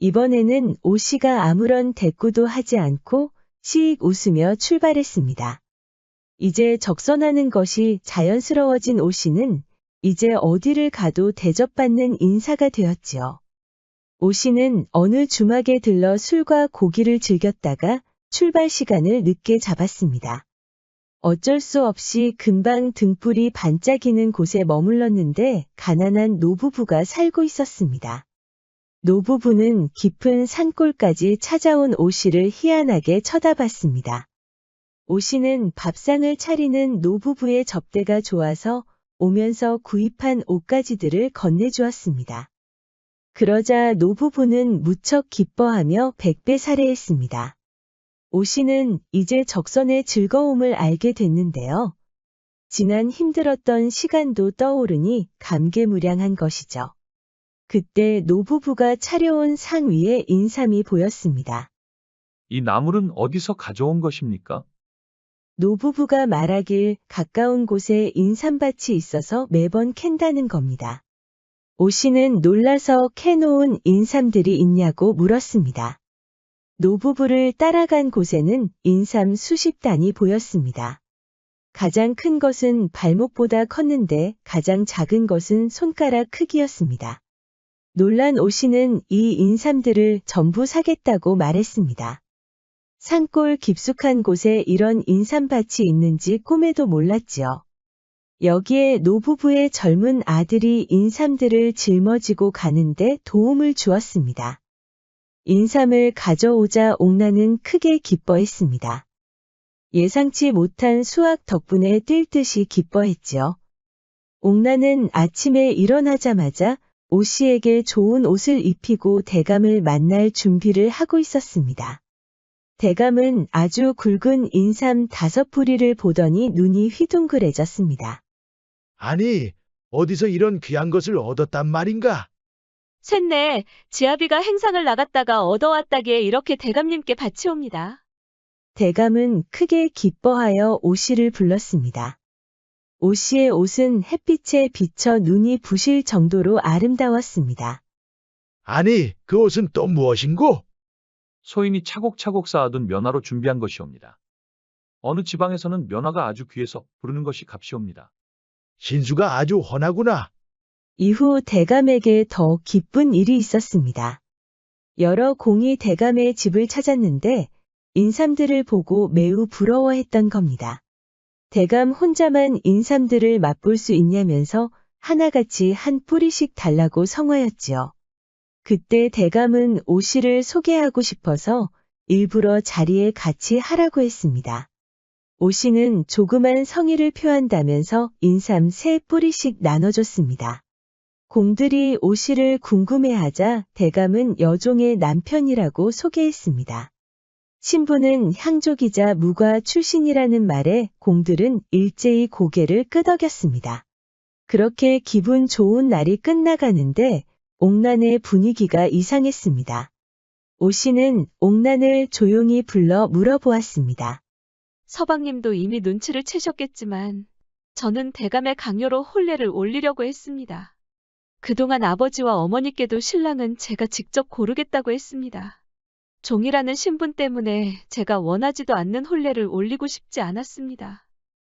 이번에는 오씨가 아무런 대꾸도 하지 않고 시익 웃으며 출발했습니다. 이제 적선하는 것이 자연스러워진 오씨는 이제 어디를 가도 대접받는 인사가 되었지요. 오씨는 어느 주막에 들러 술과 고기를 즐겼다가 출발 시간을 늦게 잡았습니다. 어쩔 수 없이 금방 등불이 반짝이는 곳에 머물렀는데 가난한 노부부가 살고 있었습니다. 노부부는 깊은 산골까지 찾아온 오씨를 희한하게 쳐다봤습니다. 오씨는 밥상을 차리는 노부부의 접대가 좋아서 오면서 구입한 옷가지들을 건네주었습니다. 그러자 노부부는 무척 기뻐하며 백배 살해했습니다. 오씨는 이제 적선의 즐거움을 알게 됐는데요. 지난 힘들었던 시간도 떠오르니 감개무량한 것이죠. 그때 노부부가 차려온 상 위에 인삼이 보였습니다. 이 나물은 어디서 가져온 것입니까? 노부부가 말하길 가까운 곳에 인삼밭이 있어서 매번 캔다는 겁니다. 오씨는 놀라서 캐놓은 인삼들이 있냐고 물었습니다. 노부부를 따라간 곳에는 인삼 수십 단이 보였습니다. 가장 큰 것은 발목보다 컸는데 가장 작은 것은 손가락 크기였습니다. 놀란 오씨는 이 인삼들을 전부 사겠다고 말했습니다. 산골 깊숙한 곳에 이런 인삼밭이 있는지 꿈에도 몰랐지요. 여기에 노부부의 젊은 아들이 인삼들을 짊어지고 가는데 도움을 주었습니다. 인삼을 가져오자 옥난은 크게 기뻐했습니다. 예상치 못한 수확 덕분에 뛸 듯이 기뻐했지요. 옥난은 아침에 일어나자마자 오씨에게 좋은 옷을 입히고 대감을 만날 준비를 하고 있었습니다. 대감은 아주 굵은 인삼 5뿌리를 보더니 눈이 휘둥그레졌습니다. 아니, 어디서 이런 귀한 것을 얻었단 말인가? 쇳내 지아비가 행상을 나갔다가 얻어왔다기에 이렇게 대감님께 바치옵니다. 대감은 크게 기뻐하여 오씨를 불렀습니다. 오씨의 옷은 햇빛에 비쳐 눈이 부실 정도로 아름다웠습니다. 아니, 그 옷은 또 무엇인고? 소인이 차곡차곡 쌓아둔 면화로 준비한 것이옵니다. 어느 지방에서는 면화가 아주 귀해서 부르는 것이 값이옵니다. 신수가 아주 훤하구나. 이후 대감에게 더 기쁜 일이 있었습니다. 여러 공이 대감의 집을 찾았는데 인삼들을 보고 매우 부러워했던 겁니다. 대감 혼자만 인삼들을 맛볼 수 있냐면서 하나같이 한 뿌리씩 달라고 성화였지요. 그때 대감은 오씨를 소개하고 싶어서 일부러 자리에 같이 하라고 했습니다. 오씨는 조그만 성의를 표한다면서 인삼 3뿌리씩 나눠줬습니다. 공들이 오씨를 궁금해하자 대감은 여종의 남편이라고 소개했습니다. 신부는 향족이자 무과 출신이라는 말에 공들은 일제히 고개를 끄덕였습니다. 그렇게 기분 좋은 날이 끝나가는데 옥난의 분위기가 이상했습니다. 오씨는 옥난을 조용히 불러 물어보았습니다. 서방님도 이미 눈치를 채셨겠지만 저는 대감의 강요로 혼례를 올리려고 했습니다. 그동안 아버지와 어머니께도 신랑은 제가 직접 고르겠다고 했습니다. 종이라는 신분 때문에 제가 원하지도 않는 혼례를 올리고 싶지 않았습니다.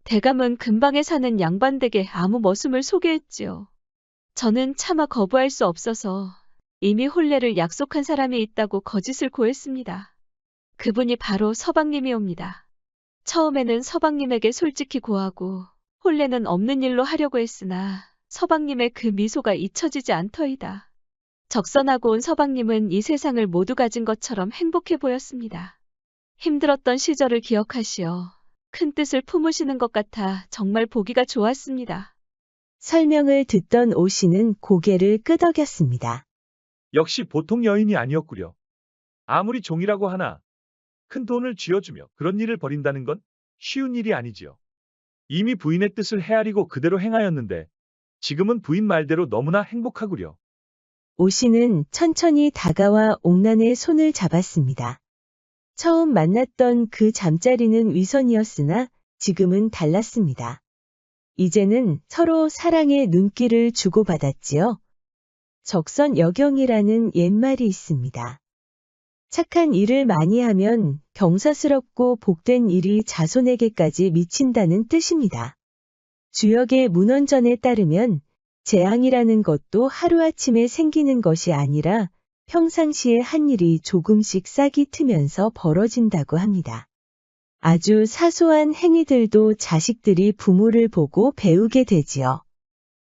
대감은 근방에 사는 양반댁에 아무 머슴을 소개했지요. 저는 차마 거부할 수 없어서 이미 혼례를 약속한 사람이 있다고 거짓을 고했습니다. 그분이 바로 서방님이옵니다. 처음에는 서방님에게 솔직히 고하고 혼례는 없는 일로 하려고 했으나 서방님의 그 미소가 잊혀지지 않더이다. 적선하고 온 서방님은 이 세상을 모두 가진 것처럼 행복해 보였습니다. 힘들었던 시절을 기억하시어 큰 뜻을 품으시는 것 같아 정말 보기가 좋았습니다. 설명을 듣던 오 씨는 고개를 끄덕였습니다. 역시 보통 여인이 아니었구려. 아무리 종이라고 하나 큰 돈을 쥐어주며 그런 일을 벌인다는 건 쉬운 일이 아니지요. 이미 부인의 뜻을 헤아리고 그대로 행하였는데 지금은 부인 말대로 너무나 행복하구려. 오 씨는 천천히 다가와 옥란의 손을 잡았습니다. 처음 만났던 그 잠자리는 위선이었으나 지금은 달랐습니다. 이제는 서로 사랑의 눈길을 주고받았지요. 적선여경이라는 옛말이 있습니다. 착한 일을 많이 하면 경사스럽고 복된 일이 자손에게까지 미친다는 뜻입니다. 주역의 문헌전에 따르면 재앙이라는 것도 하루아침에 생기는 것이 아니라 평상시에 한 일이 조금씩 싹이 트면서 벌어진다고 합니다. 아주 사소한 행위들도 자식들이 부모를 보고 배우게 되지요.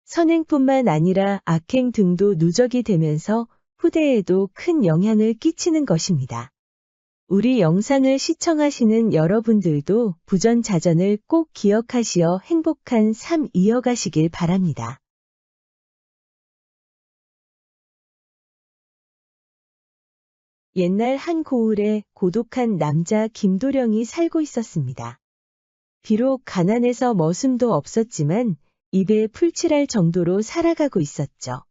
선행뿐만 아니라 악행 등도 누적이 되면서 후대에도 큰 영향을 끼치는 것입니다. 우리 영상을 시청하시는 여러분들도 부전자전을 꼭 기억하시어 행복한 삶 이어가시길 바랍니다. 옛날 한 고을에 고독한 남자 김도령이 살고 있었습니다. 비록 가난해서 머슴도 없었지만 입에 풀칠할 정도로 살아가고 있었죠.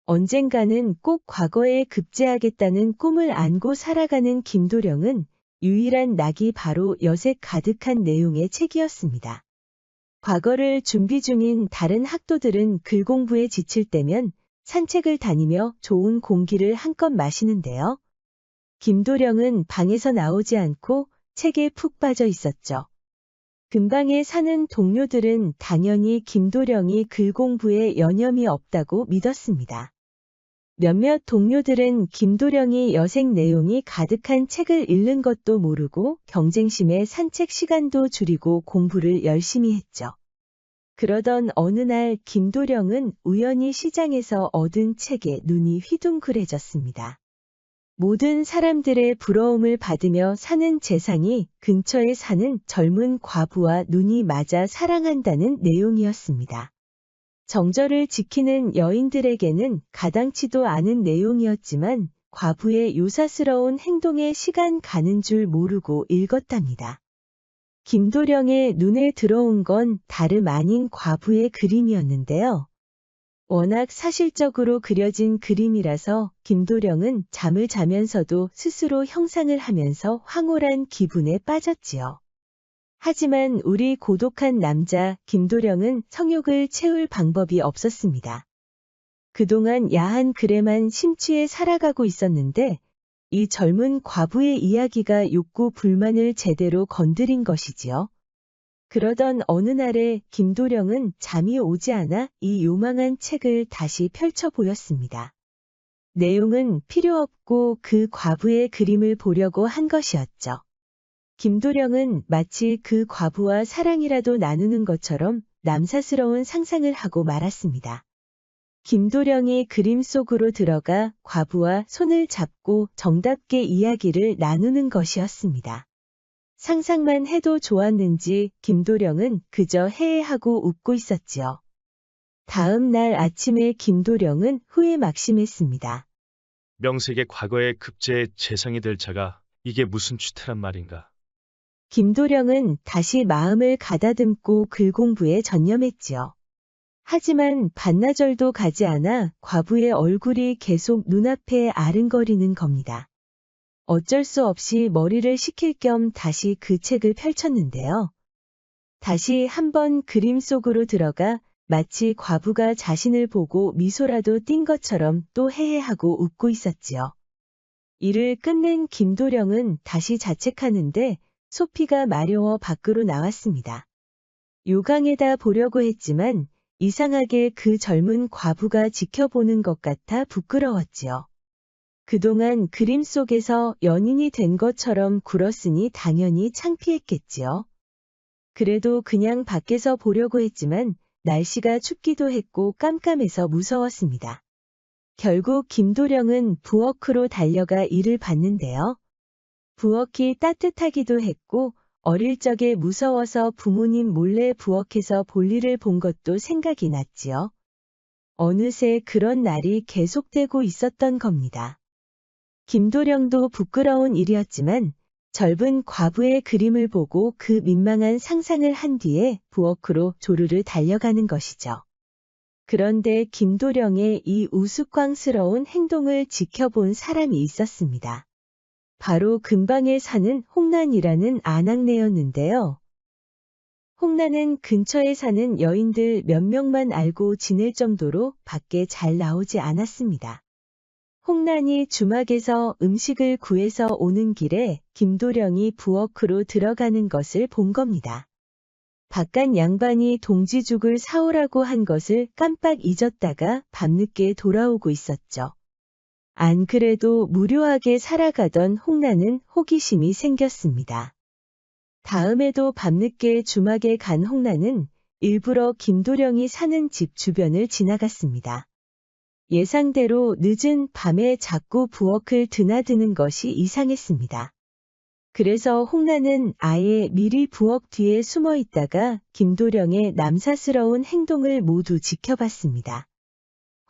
언젠가는 꼭 과거에 급제하겠다는 꿈을 안고 살아가는 김도령은 유일한 낙이 바로 여색 가득한 내용의 책이었습니다. 과거를 준비 중인 다른 학도들은 글 공부에 지칠 때면 산책을 다니며 좋은 공기를 한껏 마시는데요. 김도령은 방에서 나오지 않고 책에 푹 빠져 있었죠. 근방에 사는 동료들은 당연히 김도령이 글 공부에 여념이 없다고 믿었습니다. 몇몇 동료들은 김도령이 여색 내용이 가득한 책을 읽는 것도 모르고 경쟁심에 산책 시간도 줄이고 공부를 열심히 했죠. 그러던 어느 날 김도령은 우연히 시장에서 얻은 책에 눈이 휘둥그레졌습니다. 모든 사람들의 부러움을 받으며 사는 재상이 근처에 사는 젊은 과부와 눈이 맞아 사랑한다는 내용이었습니다. 정절을 지키는 여인들에게는 가당치도 않은 내용이었지만 과부의 요사스러운 행동에 시간 가는 줄 모르고 읽었답니다. 김도령의 눈에 들어온 건 다름 아닌 과부의 그림이었는데요. 워낙 사실적으로 그려진 그림이라서 김도령은 잠을 자면서도 스스로 형상을 하면서 황홀한 기분에 빠졌지요. 하지만 우리 고독한 남자 김도령은 성욕을 채울 방법이 없었습니다. 그동안 야한 글에만 심취해 살아가고 있었는데 이 젊은 과부의 이야기가 욕구 불만을 제대로 건드린 것이지요. 그러던 어느 날에 김도령은 잠이 오지 않아 이 요망한 책을 다시 펼쳐 보였습니다. 내용은 필요 없고 그 과부의 그림을 보려고 한 것이었죠. 김도령은 마치 그 과부와 사랑이라도 나누는 것처럼 남사스러운 상상을 하고 말았습니다. 김도령이 그림 속으로 들어가 과부와 손을 잡고 정답게 이야기를 나누는 것이었습니다. 상상만 해도 좋았는지 김도령은 그저 해해하고 웃고 있었지요. 다음 날 아침에 김도령은 후회 막심했습니다. 명색의 과거의 급제의 재상이 될 자가 이게 무슨 추태란 말인가. 김도령은 다시 마음을 가다듬고 글 공부에 전념했지요. 하지만 반나절도 가지 않아 과부의 얼굴이 계속 눈앞에 아른거리는 겁니다. 어쩔 수 없이 머리를 식힐 겸 다시 그 책을 펼쳤는데요. 다시 한번 그림 속으로 들어가 마치 과부가 자신을 보고 미소라도 띈 것처럼 또 해해하고 웃고 있었지요. 이를 끝낸 김도령은 다시 자책하는데 소피가 마려워 밖으로 나왔습니다. 요강에다 보려고 했지만 이상하게 그 젊은 과부가 지켜보는 것 같아 부끄러웠지요. 그동안 그림 속에서 연인이 된 것처럼 굴었으니 당연히 창피했겠지요. 그래도 그냥 밖에서 보려고 했지만 날씨가 춥기도 했고 깜깜해서 무서웠습니다. 결국 김도령은 부엌으로 달려가 이를 봤는데요. 부엌이 따뜻하기도 했고 어릴 적에 무서워서 부모님 몰래 부엌에서 볼일을 본 것도 생각이 났지요. 어느새 그런 날이 계속되고 있었던 겁니다. 김도령도 부끄러운 일이었지만 젊은 과부의 그림을 보고 그 민망한 상상을 한 뒤에 부엌으로 조르르 달려가는 것이죠. 그런데 김도령의 이 우스꽝스러운 행동을 지켜본 사람이 있었습니다. 바로 근방에 사는 홍란이라는 아낙네였는데요. 홍란은 근처에 사는 여인들 몇 명만 알고 지낼 정도로 밖에 잘 나오지 않았습니다. 홍란이 주막에서 음식을 구해서 오는 길에 김도령이 부엌으로 들어가는 것을 본 겁니다. 바깥 양반이 동지죽을 사오라고 한 것을 깜빡 잊었다가 밤늦게 돌아오고 있었죠. 안 그래도 무료하게 살아가던 홍란은 호기심이 생겼습니다. 다음에도 밤늦게 주막에 간 홍란은 일부러 김도령이 사는 집 주변을 지나갔습니다. 예상대로 늦은 밤에 자꾸 부엌을 드나드는 것이 이상했습니다. 그래서 홍란은 아예 미리 부엌 뒤에 숨어 있다가 김도령의 남사스러운 행동을 모두 지켜봤습니다.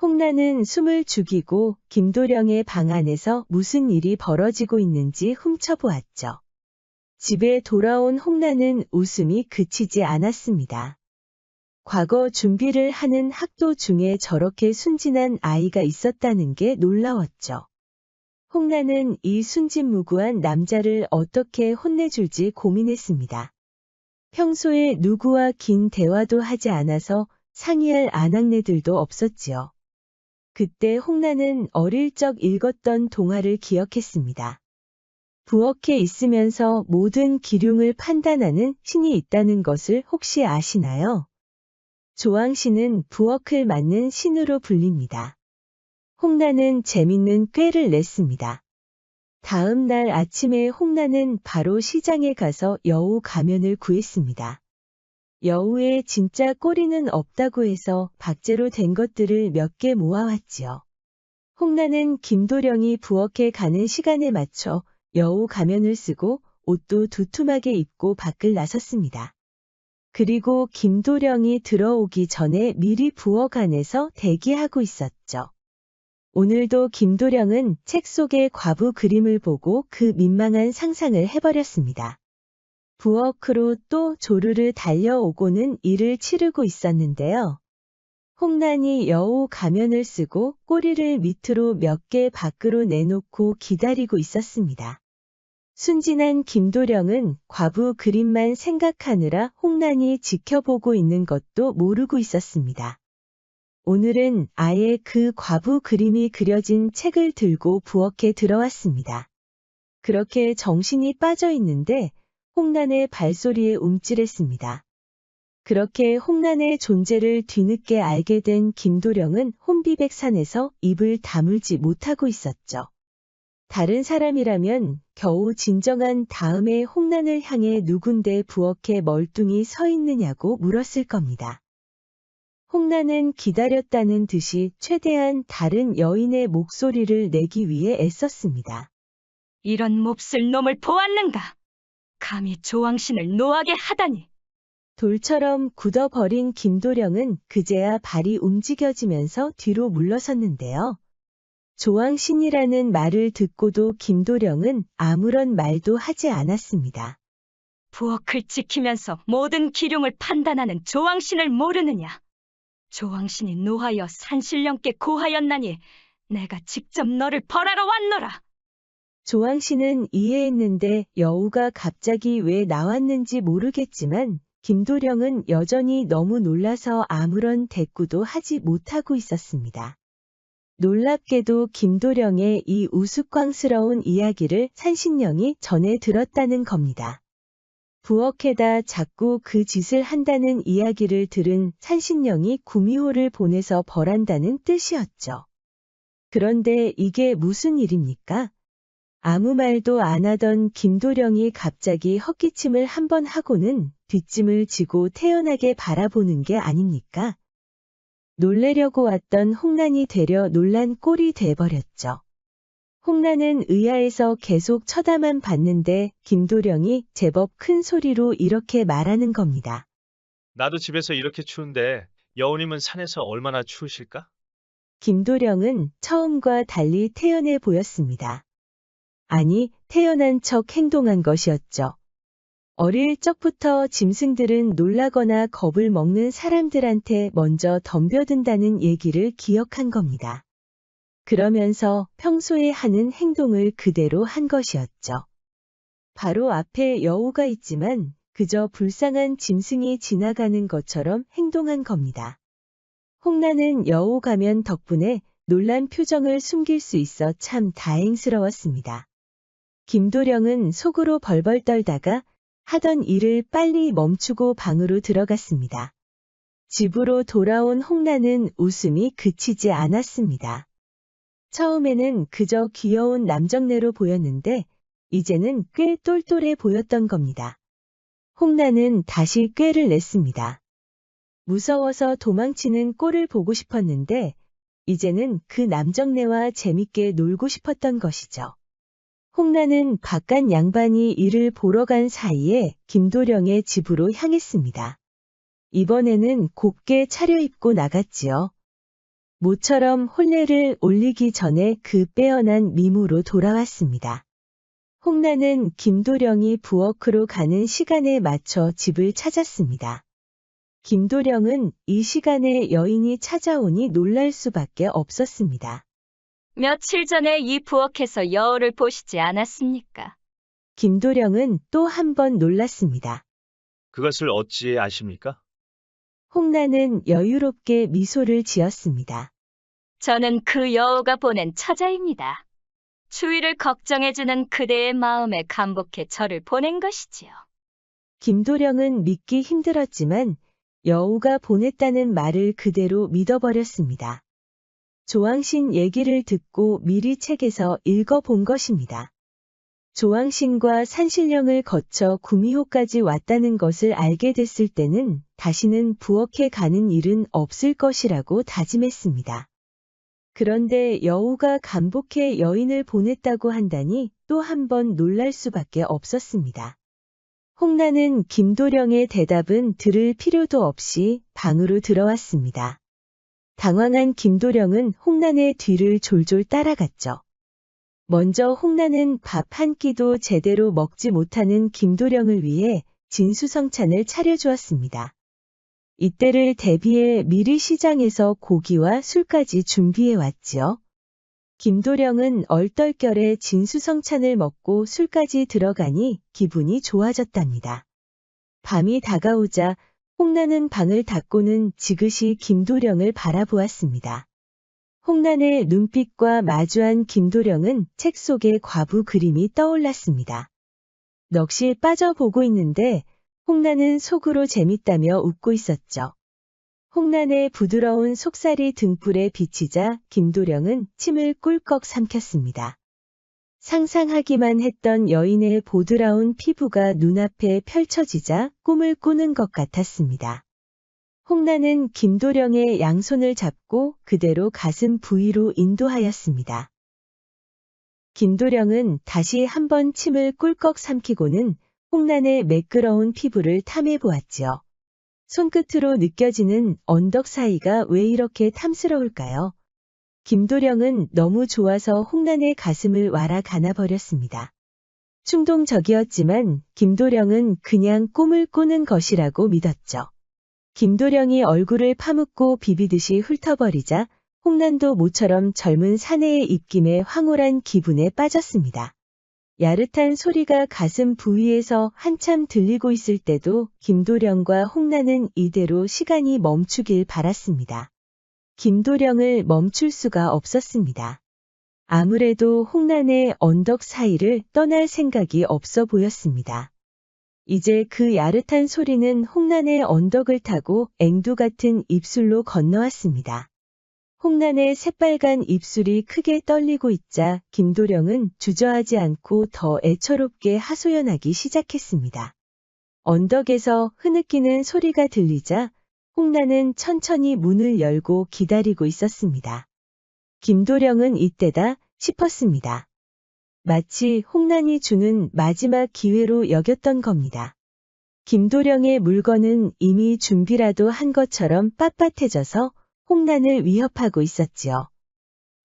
홍란은 숨을 죽이고 김도령의 방 안에서 무슨 일이 벌어지고 있는지 훔쳐보았죠. 집에 돌아온 홍란은 웃음이 그치지 않았습니다. 과거 준비를 하는 학도 중에 저렇게 순진한 아이가 있었다는 게 놀라웠죠. 홍란은 이 순진무구한 남자를 어떻게 혼내줄지 고민했습니다. 평소에 누구와 긴 대화도 하지 않아서 상의할 아낙네들도 없었지요. 그때 홍란은 어릴 적 읽었던 동화를 기억했습니다. 부엌에 있으면서 모든 기륭을 판단하는 신이 있다는 것을 혹시 아시나요? 조왕신은 부엌을 맡는 신으로 불립니다. 홍란은 재밌는 꾀를 냈습니다. 다음 날 아침에 홍란은 바로 시장에 가서 여우 가면을 구했습니다. 여우에 진짜 꼬리는 없다고 해서 박제로 된 것들을 몇 개 모아왔지요. 홍란은 김도령이 부엌에 가는 시간에 맞춰 여우 가면을 쓰고 옷도 두툼하게 입고 밖을 나섰습니다. 그리고 김도령이 들어오기 전에 미리 부엌 안에서 대기하고 있었죠. 오늘도 김도령은 책 속의 과부 그림을 보고 그 민망한 상상을 해버렸습니다. 부엌으로 또 조르르 달려오고는 일을 치르고 있었는데요. 홍란이 여우 가면을 쓰고 꼬리를 밑으로 몇 개 밖으로 내놓고 기다리고 있었습니다. 순진한 김도령은 과부 그림만 생각하느라 홍란이 지켜보고 있는 것도 모르고 있었습니다. 오늘은 아예 그 과부 그림이 그려진 책을 들고 부엌에 들어왔습니다. 그렇게 정신이 빠져 있는데 홍란의 발소리에 움찔했습니다. 그렇게 홍란의 존재를 뒤늦게 알게 된 김도령은 혼비백산에서 입을 다물지 못하고 있었죠. 다른 사람이라면 겨우 진정한 다음에 홍란을 향해 누군데 부엌에 멀뚱히 서 있느냐고 물었을 겁니다. 홍란은 기다렸다는 듯이 최대한 다른 여인의 목소리를 내기 위해 애썼습니다. 이런 몹쓸 놈을 보았는가? 감히 조왕신을 노하게 하다니. 돌처럼 굳어버린 김도령은 그제야 발이 움직여지면서 뒤로 물러섰는데요. 조왕신이라는 말을 듣고도 김도령은 아무런 말도 하지 않았습니다. 부엌을 지키면서 모든 기륭을 판단하는 조왕신을 모르느냐? 조왕신이 노하여 산신령께 고하였나니 내가 직접 너를 벌하러 왔노라. 조왕신은 이해했는데 여우가 갑자기 왜 나왔는지 모르겠지만 김도령은 여전히 너무 놀라서 아무런 대꾸도 하지 못하고 있었습니다. 놀랍게도 김도령의 이 우스꽝스러운 이야기를 산신령이 전해 들었다는 겁니다. 부엌에다 자꾸 그 짓을 한다는 이야기를 들은 산신령이 구미호를 보내서 벌한다는 뜻이었죠. 그런데 이게 무슨 일입니까? 아무 말도 안 하던 김도령이 갑자기 헛기침을 한번 하고는 뒷짐을 지고 태연하게 바라보는 게 아닙니까? 놀래려고 왔던 홍란이 되려 놀란 꼴이 돼버렸죠. 홍란은 의아해서 계속 쳐다만 봤는데 김도령이 제법 큰 소리로 이렇게 말하는 겁니다. 나도 집에서 이렇게 추운데 여우님은 산에서 얼마나 추우실까? 김도령은 처음과 달리 태연해 보였습니다. 아니, 태연한 척 행동한 것이었죠. 어릴 적부터 짐승들은 놀라거나 겁을 먹는 사람들한테 먼저 덤벼든다는 얘기를 기억한 겁니다. 그러면서 평소에 하는 행동을 그대로 한 것이었죠. 바로 앞에 여우가 있지만 그저 불쌍한 짐승이 지나가는 것처럼 행동한 겁니다. 홍란은 여우 가면 덕분에 놀란 표정을 숨길 수 있어 참 다행스러웠습니다. 김도령은 속으로 벌벌 떨다가 하던 일을 빨리 멈추고 방으로 들어갔습니다. 집으로 돌아온 홍란은 웃음이 그치지 않았습니다. 처음에는 그저 귀여운 남정네로 보였는데 이제는 꽤 똘똘해 보였던 겁니다. 홍란은 다시 꾀를 냈습니다. 무서워서 도망치는 꼴을 보고 싶었는데 이제는 그 남정네와 재밌게 놀고 싶었던 것이죠. 홍란은 바깥 양반이 이를 보러 간 사이에 김도령의 집으로 향했습니다. 이번에는 곱게 차려입고 나갔지요. 모처럼 혼례를 올리기 전에 그 빼어난 미모로 돌아왔습니다. 홍란은 김도령이 부엌으로 가는 시간에 맞춰 집을 찾았습니다. 김도령은 이 시간에 여인이 찾아오니 놀랄 수밖에 없었습니다. 며칠 전에 이 부엌에서 여우를 보시지 않았습니까? 김도령은 또 한 번 놀랐습니다. 그것을 어찌 아십니까? 홍란은 여유롭게 미소를 지었습니다. 저는 그 여우가 보낸 처자입니다. 추위를 걱정해주는 그대의 마음에 감복해 저를 보낸 것이지요. 김도령은 믿기 힘들었지만 여우가 보냈다는 말을 그대로 믿어버렸습니다. 조왕신 얘기를 듣고 미리 책에서 읽어본 것입니다. 조왕신과 산신령을 거쳐 구미호까지 왔다는 것을 알게 됐을 때는 다시는 부엌에 가는 일은 없을 것이라고 다짐했습니다. 그런데 여우가 감복해 여인을 보냈다고 한다니 또 한 번 놀랄 수밖에 없었습니다. 홍란은 김도령의 대답은 들을 필요도 없이 방으로 들어왔습니다. 당황한 김도령은 홍란의 뒤를 졸졸 따라갔죠. 먼저 홍란은 밥 한 끼도 제대로 먹지 못하는 김도령을 위해 진수성찬을 차려주었습니다. 이때를 대비해 미리 시장에서 고기와 술까지 준비해 왔지요. 김도령은 얼떨결에 진수성찬을 먹고 술까지 들어가니 기분이 좋아졌답니다. 밤이 다가오자 홍란은 방을 닫고는 지그시 김도령을 바라보았습니다. 홍란의 눈빛과 마주한 김도령은 책 속의 과부 그림이 떠올랐습니다. 넋이 빠져보고 있는데 홍란은 속으로 재밌다며 웃고 있었죠. 홍란의 부드러운 속살이 등불에 비치자 김도령은 침을 꿀꺽 삼켰습니다. 상상하기만 했던 여인의 보드라운 피부가 눈앞에 펼쳐지자 꿈을 꾸는 것 같았습니다. 홍란은 김도령의 양손을 잡고 그대로 가슴 부위로 인도하였습니다. 김도령은 다시 한번 침을 꿀꺽 삼키고는 홍란의 매끄러운 피부를 탐해 보았지요. 손끝으로 느껴지는 언덕 사이가 왜 이렇게 탐스러울까요? 김도령은 너무 좋아서 홍란의 가슴을 와라 가나버렸습니다. 충동적이었지만 김도령은 그냥 꿈을 꾸는 것이라고 믿었죠. 김도령이 얼굴을 파묻고 비비듯이 훑어버리자 홍란도 모처럼 젊은 사내의 입김에 황홀한 기분에 빠졌습니다. 야릇한 소리가 가슴 부위에서 한참 들리고 있을 때도 김도령과 홍란은 이대로 시간이 멈추길 바랐습니다. 김도령을 멈출 수가 없었습니다. 아무래도 홍란의 언덕 사이를 떠날 생각이 없어 보였습니다. 이제 그 야릇한 소리는 홍란의 언덕을 타고 앵두 같은 입술로 건너왔습니다. 홍란의 새빨간 입술이 크게 떨리고 있자 김도령은 주저하지 않고 더 애처롭게 하소연하기 시작했습니다. 언덕에서 흐느끼는 소리가 들리자 홍란은 천천히 문을 열고 기다리고 있었습니다. 김도령은 이때다 싶었습니다. 마치 홍란이 주는 마지막 기회로 여겼던 겁니다. 김도령의 물건은 이미 준비라도 한 것처럼 빳빳해져서 홍란을 위협하고 있었지요.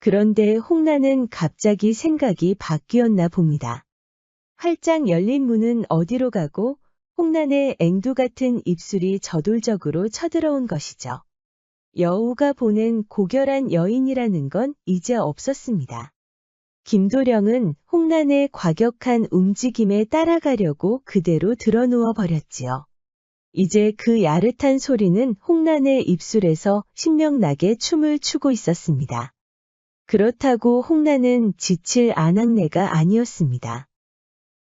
그런데 홍란은 갑자기 생각이 바뀌었나 봅니다. 활짝 열린 문은 어디로 가고 홍란의 앵두 같은 입술이 저돌적으로 쳐들어온 것이죠. 여우가 보낸 고결한 여인이라는 건 이제 없었습니다. 김도령은 홍란의 과격한 움직임에 따라가려고 그대로 드러누워 버렸지요. 이제 그 야릇한 소리는 홍란의 입술에서 신명나게 춤을 추고 있었습니다. 그렇다고 홍란은 지칠 아낙네가 아니었습니다.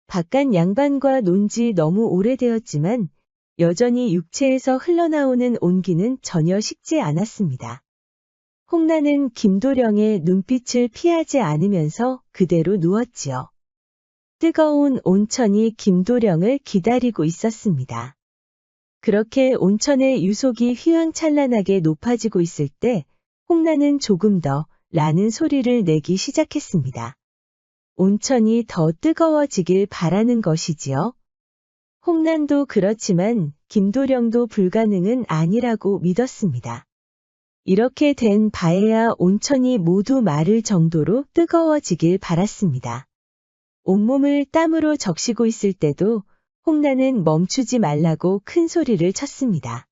바깥 양반과 논지 너무 오래되었지만 여전히 육체에서 흘러나오는 온기는 전혀 식지 않았습니다. 홍란은 김도령의 눈빛을 피하지 않으면서 그대로 누웠지요. 뜨거운 온천이 김도령을 기다리고 있었습니다. 그렇게 온천의 유속이 휘황찬란하게 높아지고 있을 때 홍란은 조금 더 라는 소리를 내기 시작했습니다. 온천이 더 뜨거워지길 바라는 것이지요. 홍란도 그렇지만 김도령도 불가능은 아니라고 믿었습니다. 이렇게 된 바에야 온천이 모두 마를 정도로 뜨거워지길 바랐습니다. 온몸을 땀으로 적시고 있을 때도 홍란은 멈추지 말라고 큰 소리를 쳤습니다.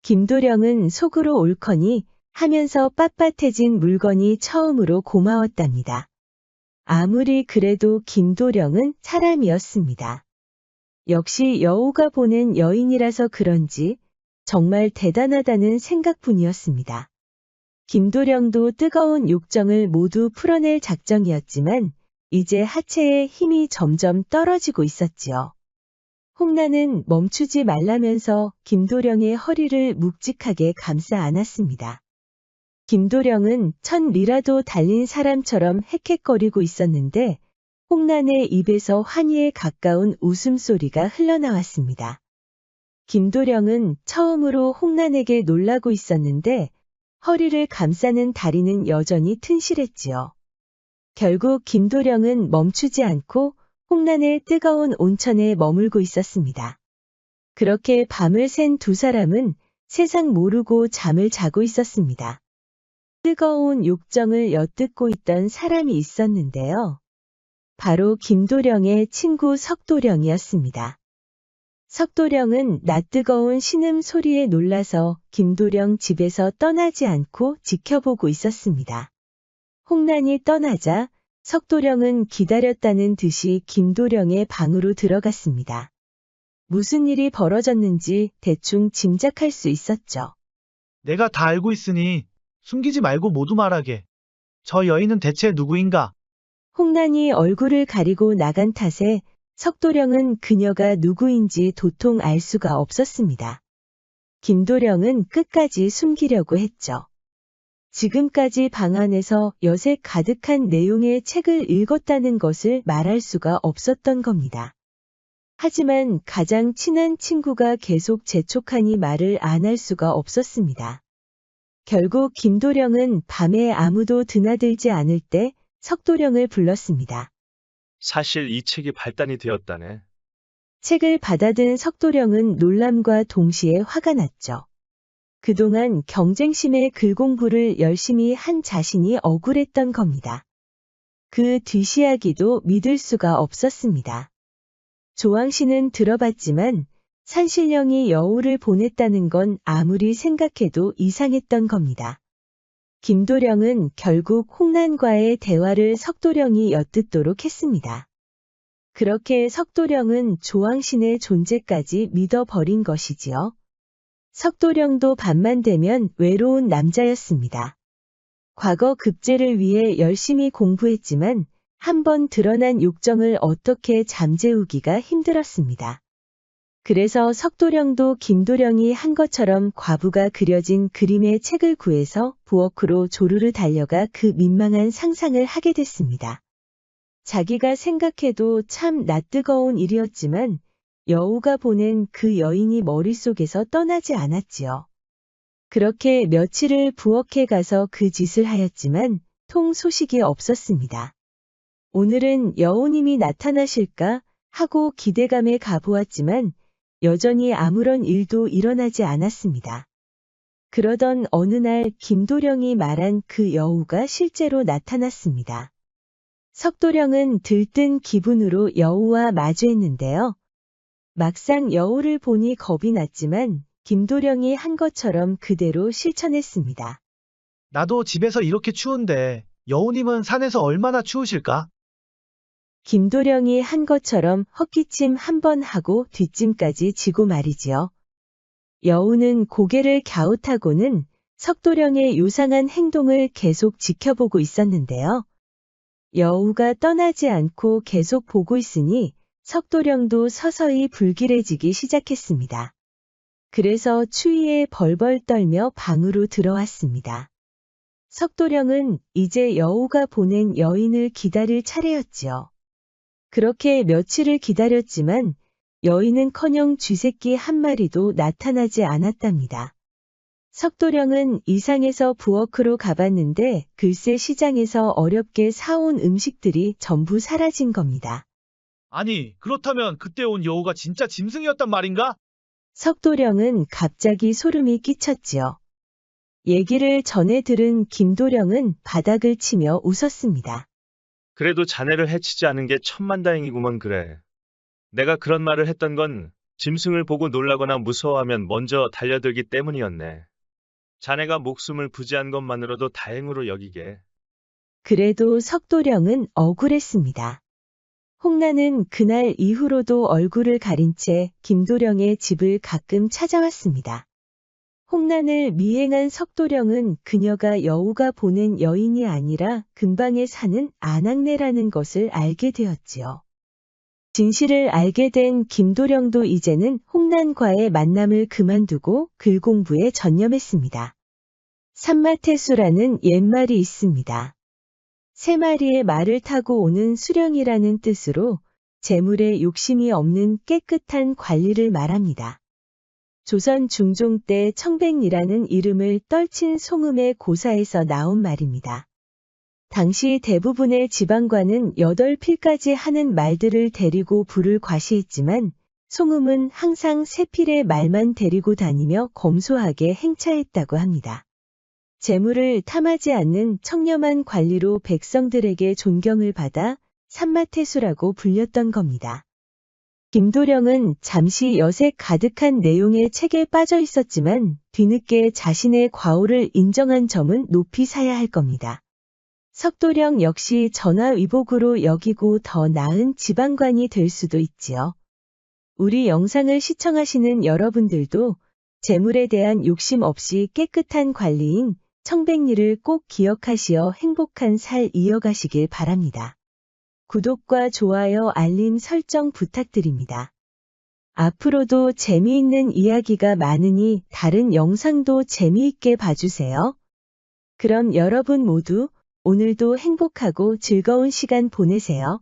김도령은 속으로 옳거니 하면서 빳빳해진 물건이 처음으로 고마웠답니다. 아무리 그래도 김도령은 사람이었습니다. 역시 여우가 보낸 여인이라서 그런지 정말 대단하다는 생각뿐이었습니다. 김도령도 뜨거운 욕정을 모두 풀어낼 작정이었지만 이제 하체의 힘이 점점 떨어지고 있었지요. 홍란은 멈추지 말라면서 김도령의 허리를 묵직하게 감싸 안았습니다. 김도령은 1000리라도 달린 사람처럼 헥헥거리고 있었는데 홍란의 입에서 환희에 가까운 웃음소리가 흘러나왔습니다. 김도령은 처음으로 홍란에게 놀라고 있었는데 허리를 감싸는 다리는 여전히 튼실했지요. 결국 김도령은 멈추지 않고 홍란의 뜨거운 온천에 머물고 있었습니다. 그렇게 밤을 샌 두 사람은 세상 모르고 잠을 자고 있었습니다. 뜨거운 욕정을 엿듣고 있던 사람이 있었는데요. 바로 김도령의 친구 석도령이었습니다. 석도령은 낯뜨거운 신음 소리에 놀라서 김도령 집에서 떠나지 않고 지켜보고 있었습니다. 홍란이 떠나자 석도령은 기다렸다는 듯이 김도령의 방으로 들어갔습니다. 무슨 일이 벌어졌는지 대충 짐작할 수 있었죠. 내가 다 알고 있으니 숨기지 말고 모두 말하게. 저 여인은 대체 누구인가? 홍란이 얼굴을 가리고 나간 탓에 석도령은 그녀가 누구인지 도통 알 수가 없었습니다. 김도령은 끝까지 숨기려고 했죠. 지금까지 방 안에서 여색 가득한 내용의 책을 읽었다는 것을 말할 수가 없었던 겁니다. 하지만 가장 친한 친구가 계속 재촉하니 말을 안 할 수가 없었습니다. 결국 김도령은 밤에 아무도 드나들지 않을 때 석도령을 불렀습니다. 사실 이 책이 발단이 되었다네. 책을 받아든 석도령은 놀람과 동시에 화가 났죠. 그동안 경쟁심에 글공부를 열심히 한 자신이 억울했던 겁니다. 그 뒤이야기도 믿을 수가 없었습니다. 조왕씨는 들어봤지만 산신령이 여우를 보냈다는 건 아무리 생각해도 이상했던 겁니다. 김도령은 결국 홍란과의 대화를 석도령이 엿듣도록 했습니다. 그렇게 석도령은 조왕신의 존재까지 믿어버린 것이지요. 석도령도 밤만 되면 외로운 남자였습니다. 과거 급제를 위해 열심히 공부했지만 한번 드러난 욕정을 어떻게 잠재우기가 힘들었습니다. 그래서 석도령도 김도령이 한 것처럼 과부가 그려진 그림의 책을 구해서 부엌으로 조르르 달려가 그 민망한 상상을 하게 됐습니다. 자기가 생각해도 참 낯뜨거운 일이었지만 여우가 보낸 그 여인이 머릿속에서 떠나지 않았지요. 그렇게 며칠을 부엌에 가서 그 짓을 하였지만 통 소식이 없었습니다. 오늘은 여우님이 나타나실까 하고 기대감에 가보았지만 여전히 아무런 일도 일어나지 않았습니다. 그러던 어느 날 김도령이 말한 그 여우가 실제로 나타났습니다. 석도령은 들뜬 기분으로 여우와 마주했는데요. 막상 여우를 보니 겁이 났지만 김도령이 한 것처럼 그대로 실천했습니다. 나도 집에서 이렇게 추운데 여우님은 산에서 얼마나 추우실까? 김도령이 한 것처럼 헛기침 한 번 하고 뒷짐까지 지고 말이지요. 여우는 고개를 갸웃하고는 석도령의 요상한 행동을 계속 지켜보고 있었는데요. 여우가 떠나지 않고 계속 보고 있으니 석도령도 서서히 불길해지기 시작했습니다. 그래서 추위에 벌벌 떨며 방으로 들어왔습니다. 석도령은 이제 여우가 보낸 여인을 기다릴 차례였지요. 그렇게 며칠을 기다렸지만 여인은커녕 쥐새끼 한 마리도 나타나지 않았답니다. 석도령은 이상해서 부엌으로 가봤는데 글쎄 시장에서 어렵게 사온 음식들이 전부 사라진 겁니다. 아니, 그렇다면 그때 온 여우가 진짜 짐승이었단 말인가? 석도령은 갑자기 소름이 끼쳤지요. 얘기를 전해 들은 김도령은 바닥을 치며 웃었습니다. 그래도 자네를 해치지 않은 게 천만다행이구먼 그래. 내가 그런 말을 했던 건 짐승을 보고 놀라거나 무서워하면 먼저 달려들기 때문이었네. 자네가 목숨을 부지한 것만으로도 다행으로 여기게. 그래도 석도령은 억울했습니다. 홍나는 그날 이후로도 얼굴을 가린 채 김도령의 집을 가끔 찾아왔습니다. 홍난을 미행한 석도령은 그녀가 여우가 보낸 여인이 아니라 근방에 사는 안악내라는 것을 알게 되었지요. 진실을 알게 된 김도령도 이제는 홍난과의 만남을 그만두고 글 공부에 전념했습니다. 산마태수라는 옛말이 있습니다. 세 마리의 말을 타고 오는 수령이라는 뜻으로 재물에 욕심이 없는 깨끗한 관리를 말합니다. 조선 중종 때 청백리라는 이름을 떨친 송음의 고사에서 나온 말입니다. 당시 대부분의 지방관은 8필까지 하는 말들을 데리고 부를 과시했지만 송음은 항상 3필의 말만 데리고 다니며 검소하게 행차했다고 합니다. 재물을 탐하지 않는 청렴한 관리로 백성들에게 존경을 받아 산마태수라고 불렸던 겁니다. 김도령은 잠시 여색 가득한 내용의 책에 빠져 있었지만 뒤늦게 자신의 과오를 인정한 점은 높이 사야 할 겁니다. 석도령 역시 전화위복으로 여기고 더 나은 지방관이 될 수도 있지요. 우리 영상을 시청하시는 여러분들도 재물에 대한 욕심 없이 깨끗한 관리인 청백리를 꼭 기억하시어 행복한 살 이어가시길 바랍니다. 구독과 좋아요, 알림 설정 부탁드립니다. 앞으로도 재미있는 이야기가 많으니 다른 영상도 재미있게 봐주세요. 그럼 여러분 모두 오늘도 행복하고 즐거운 시간 보내세요.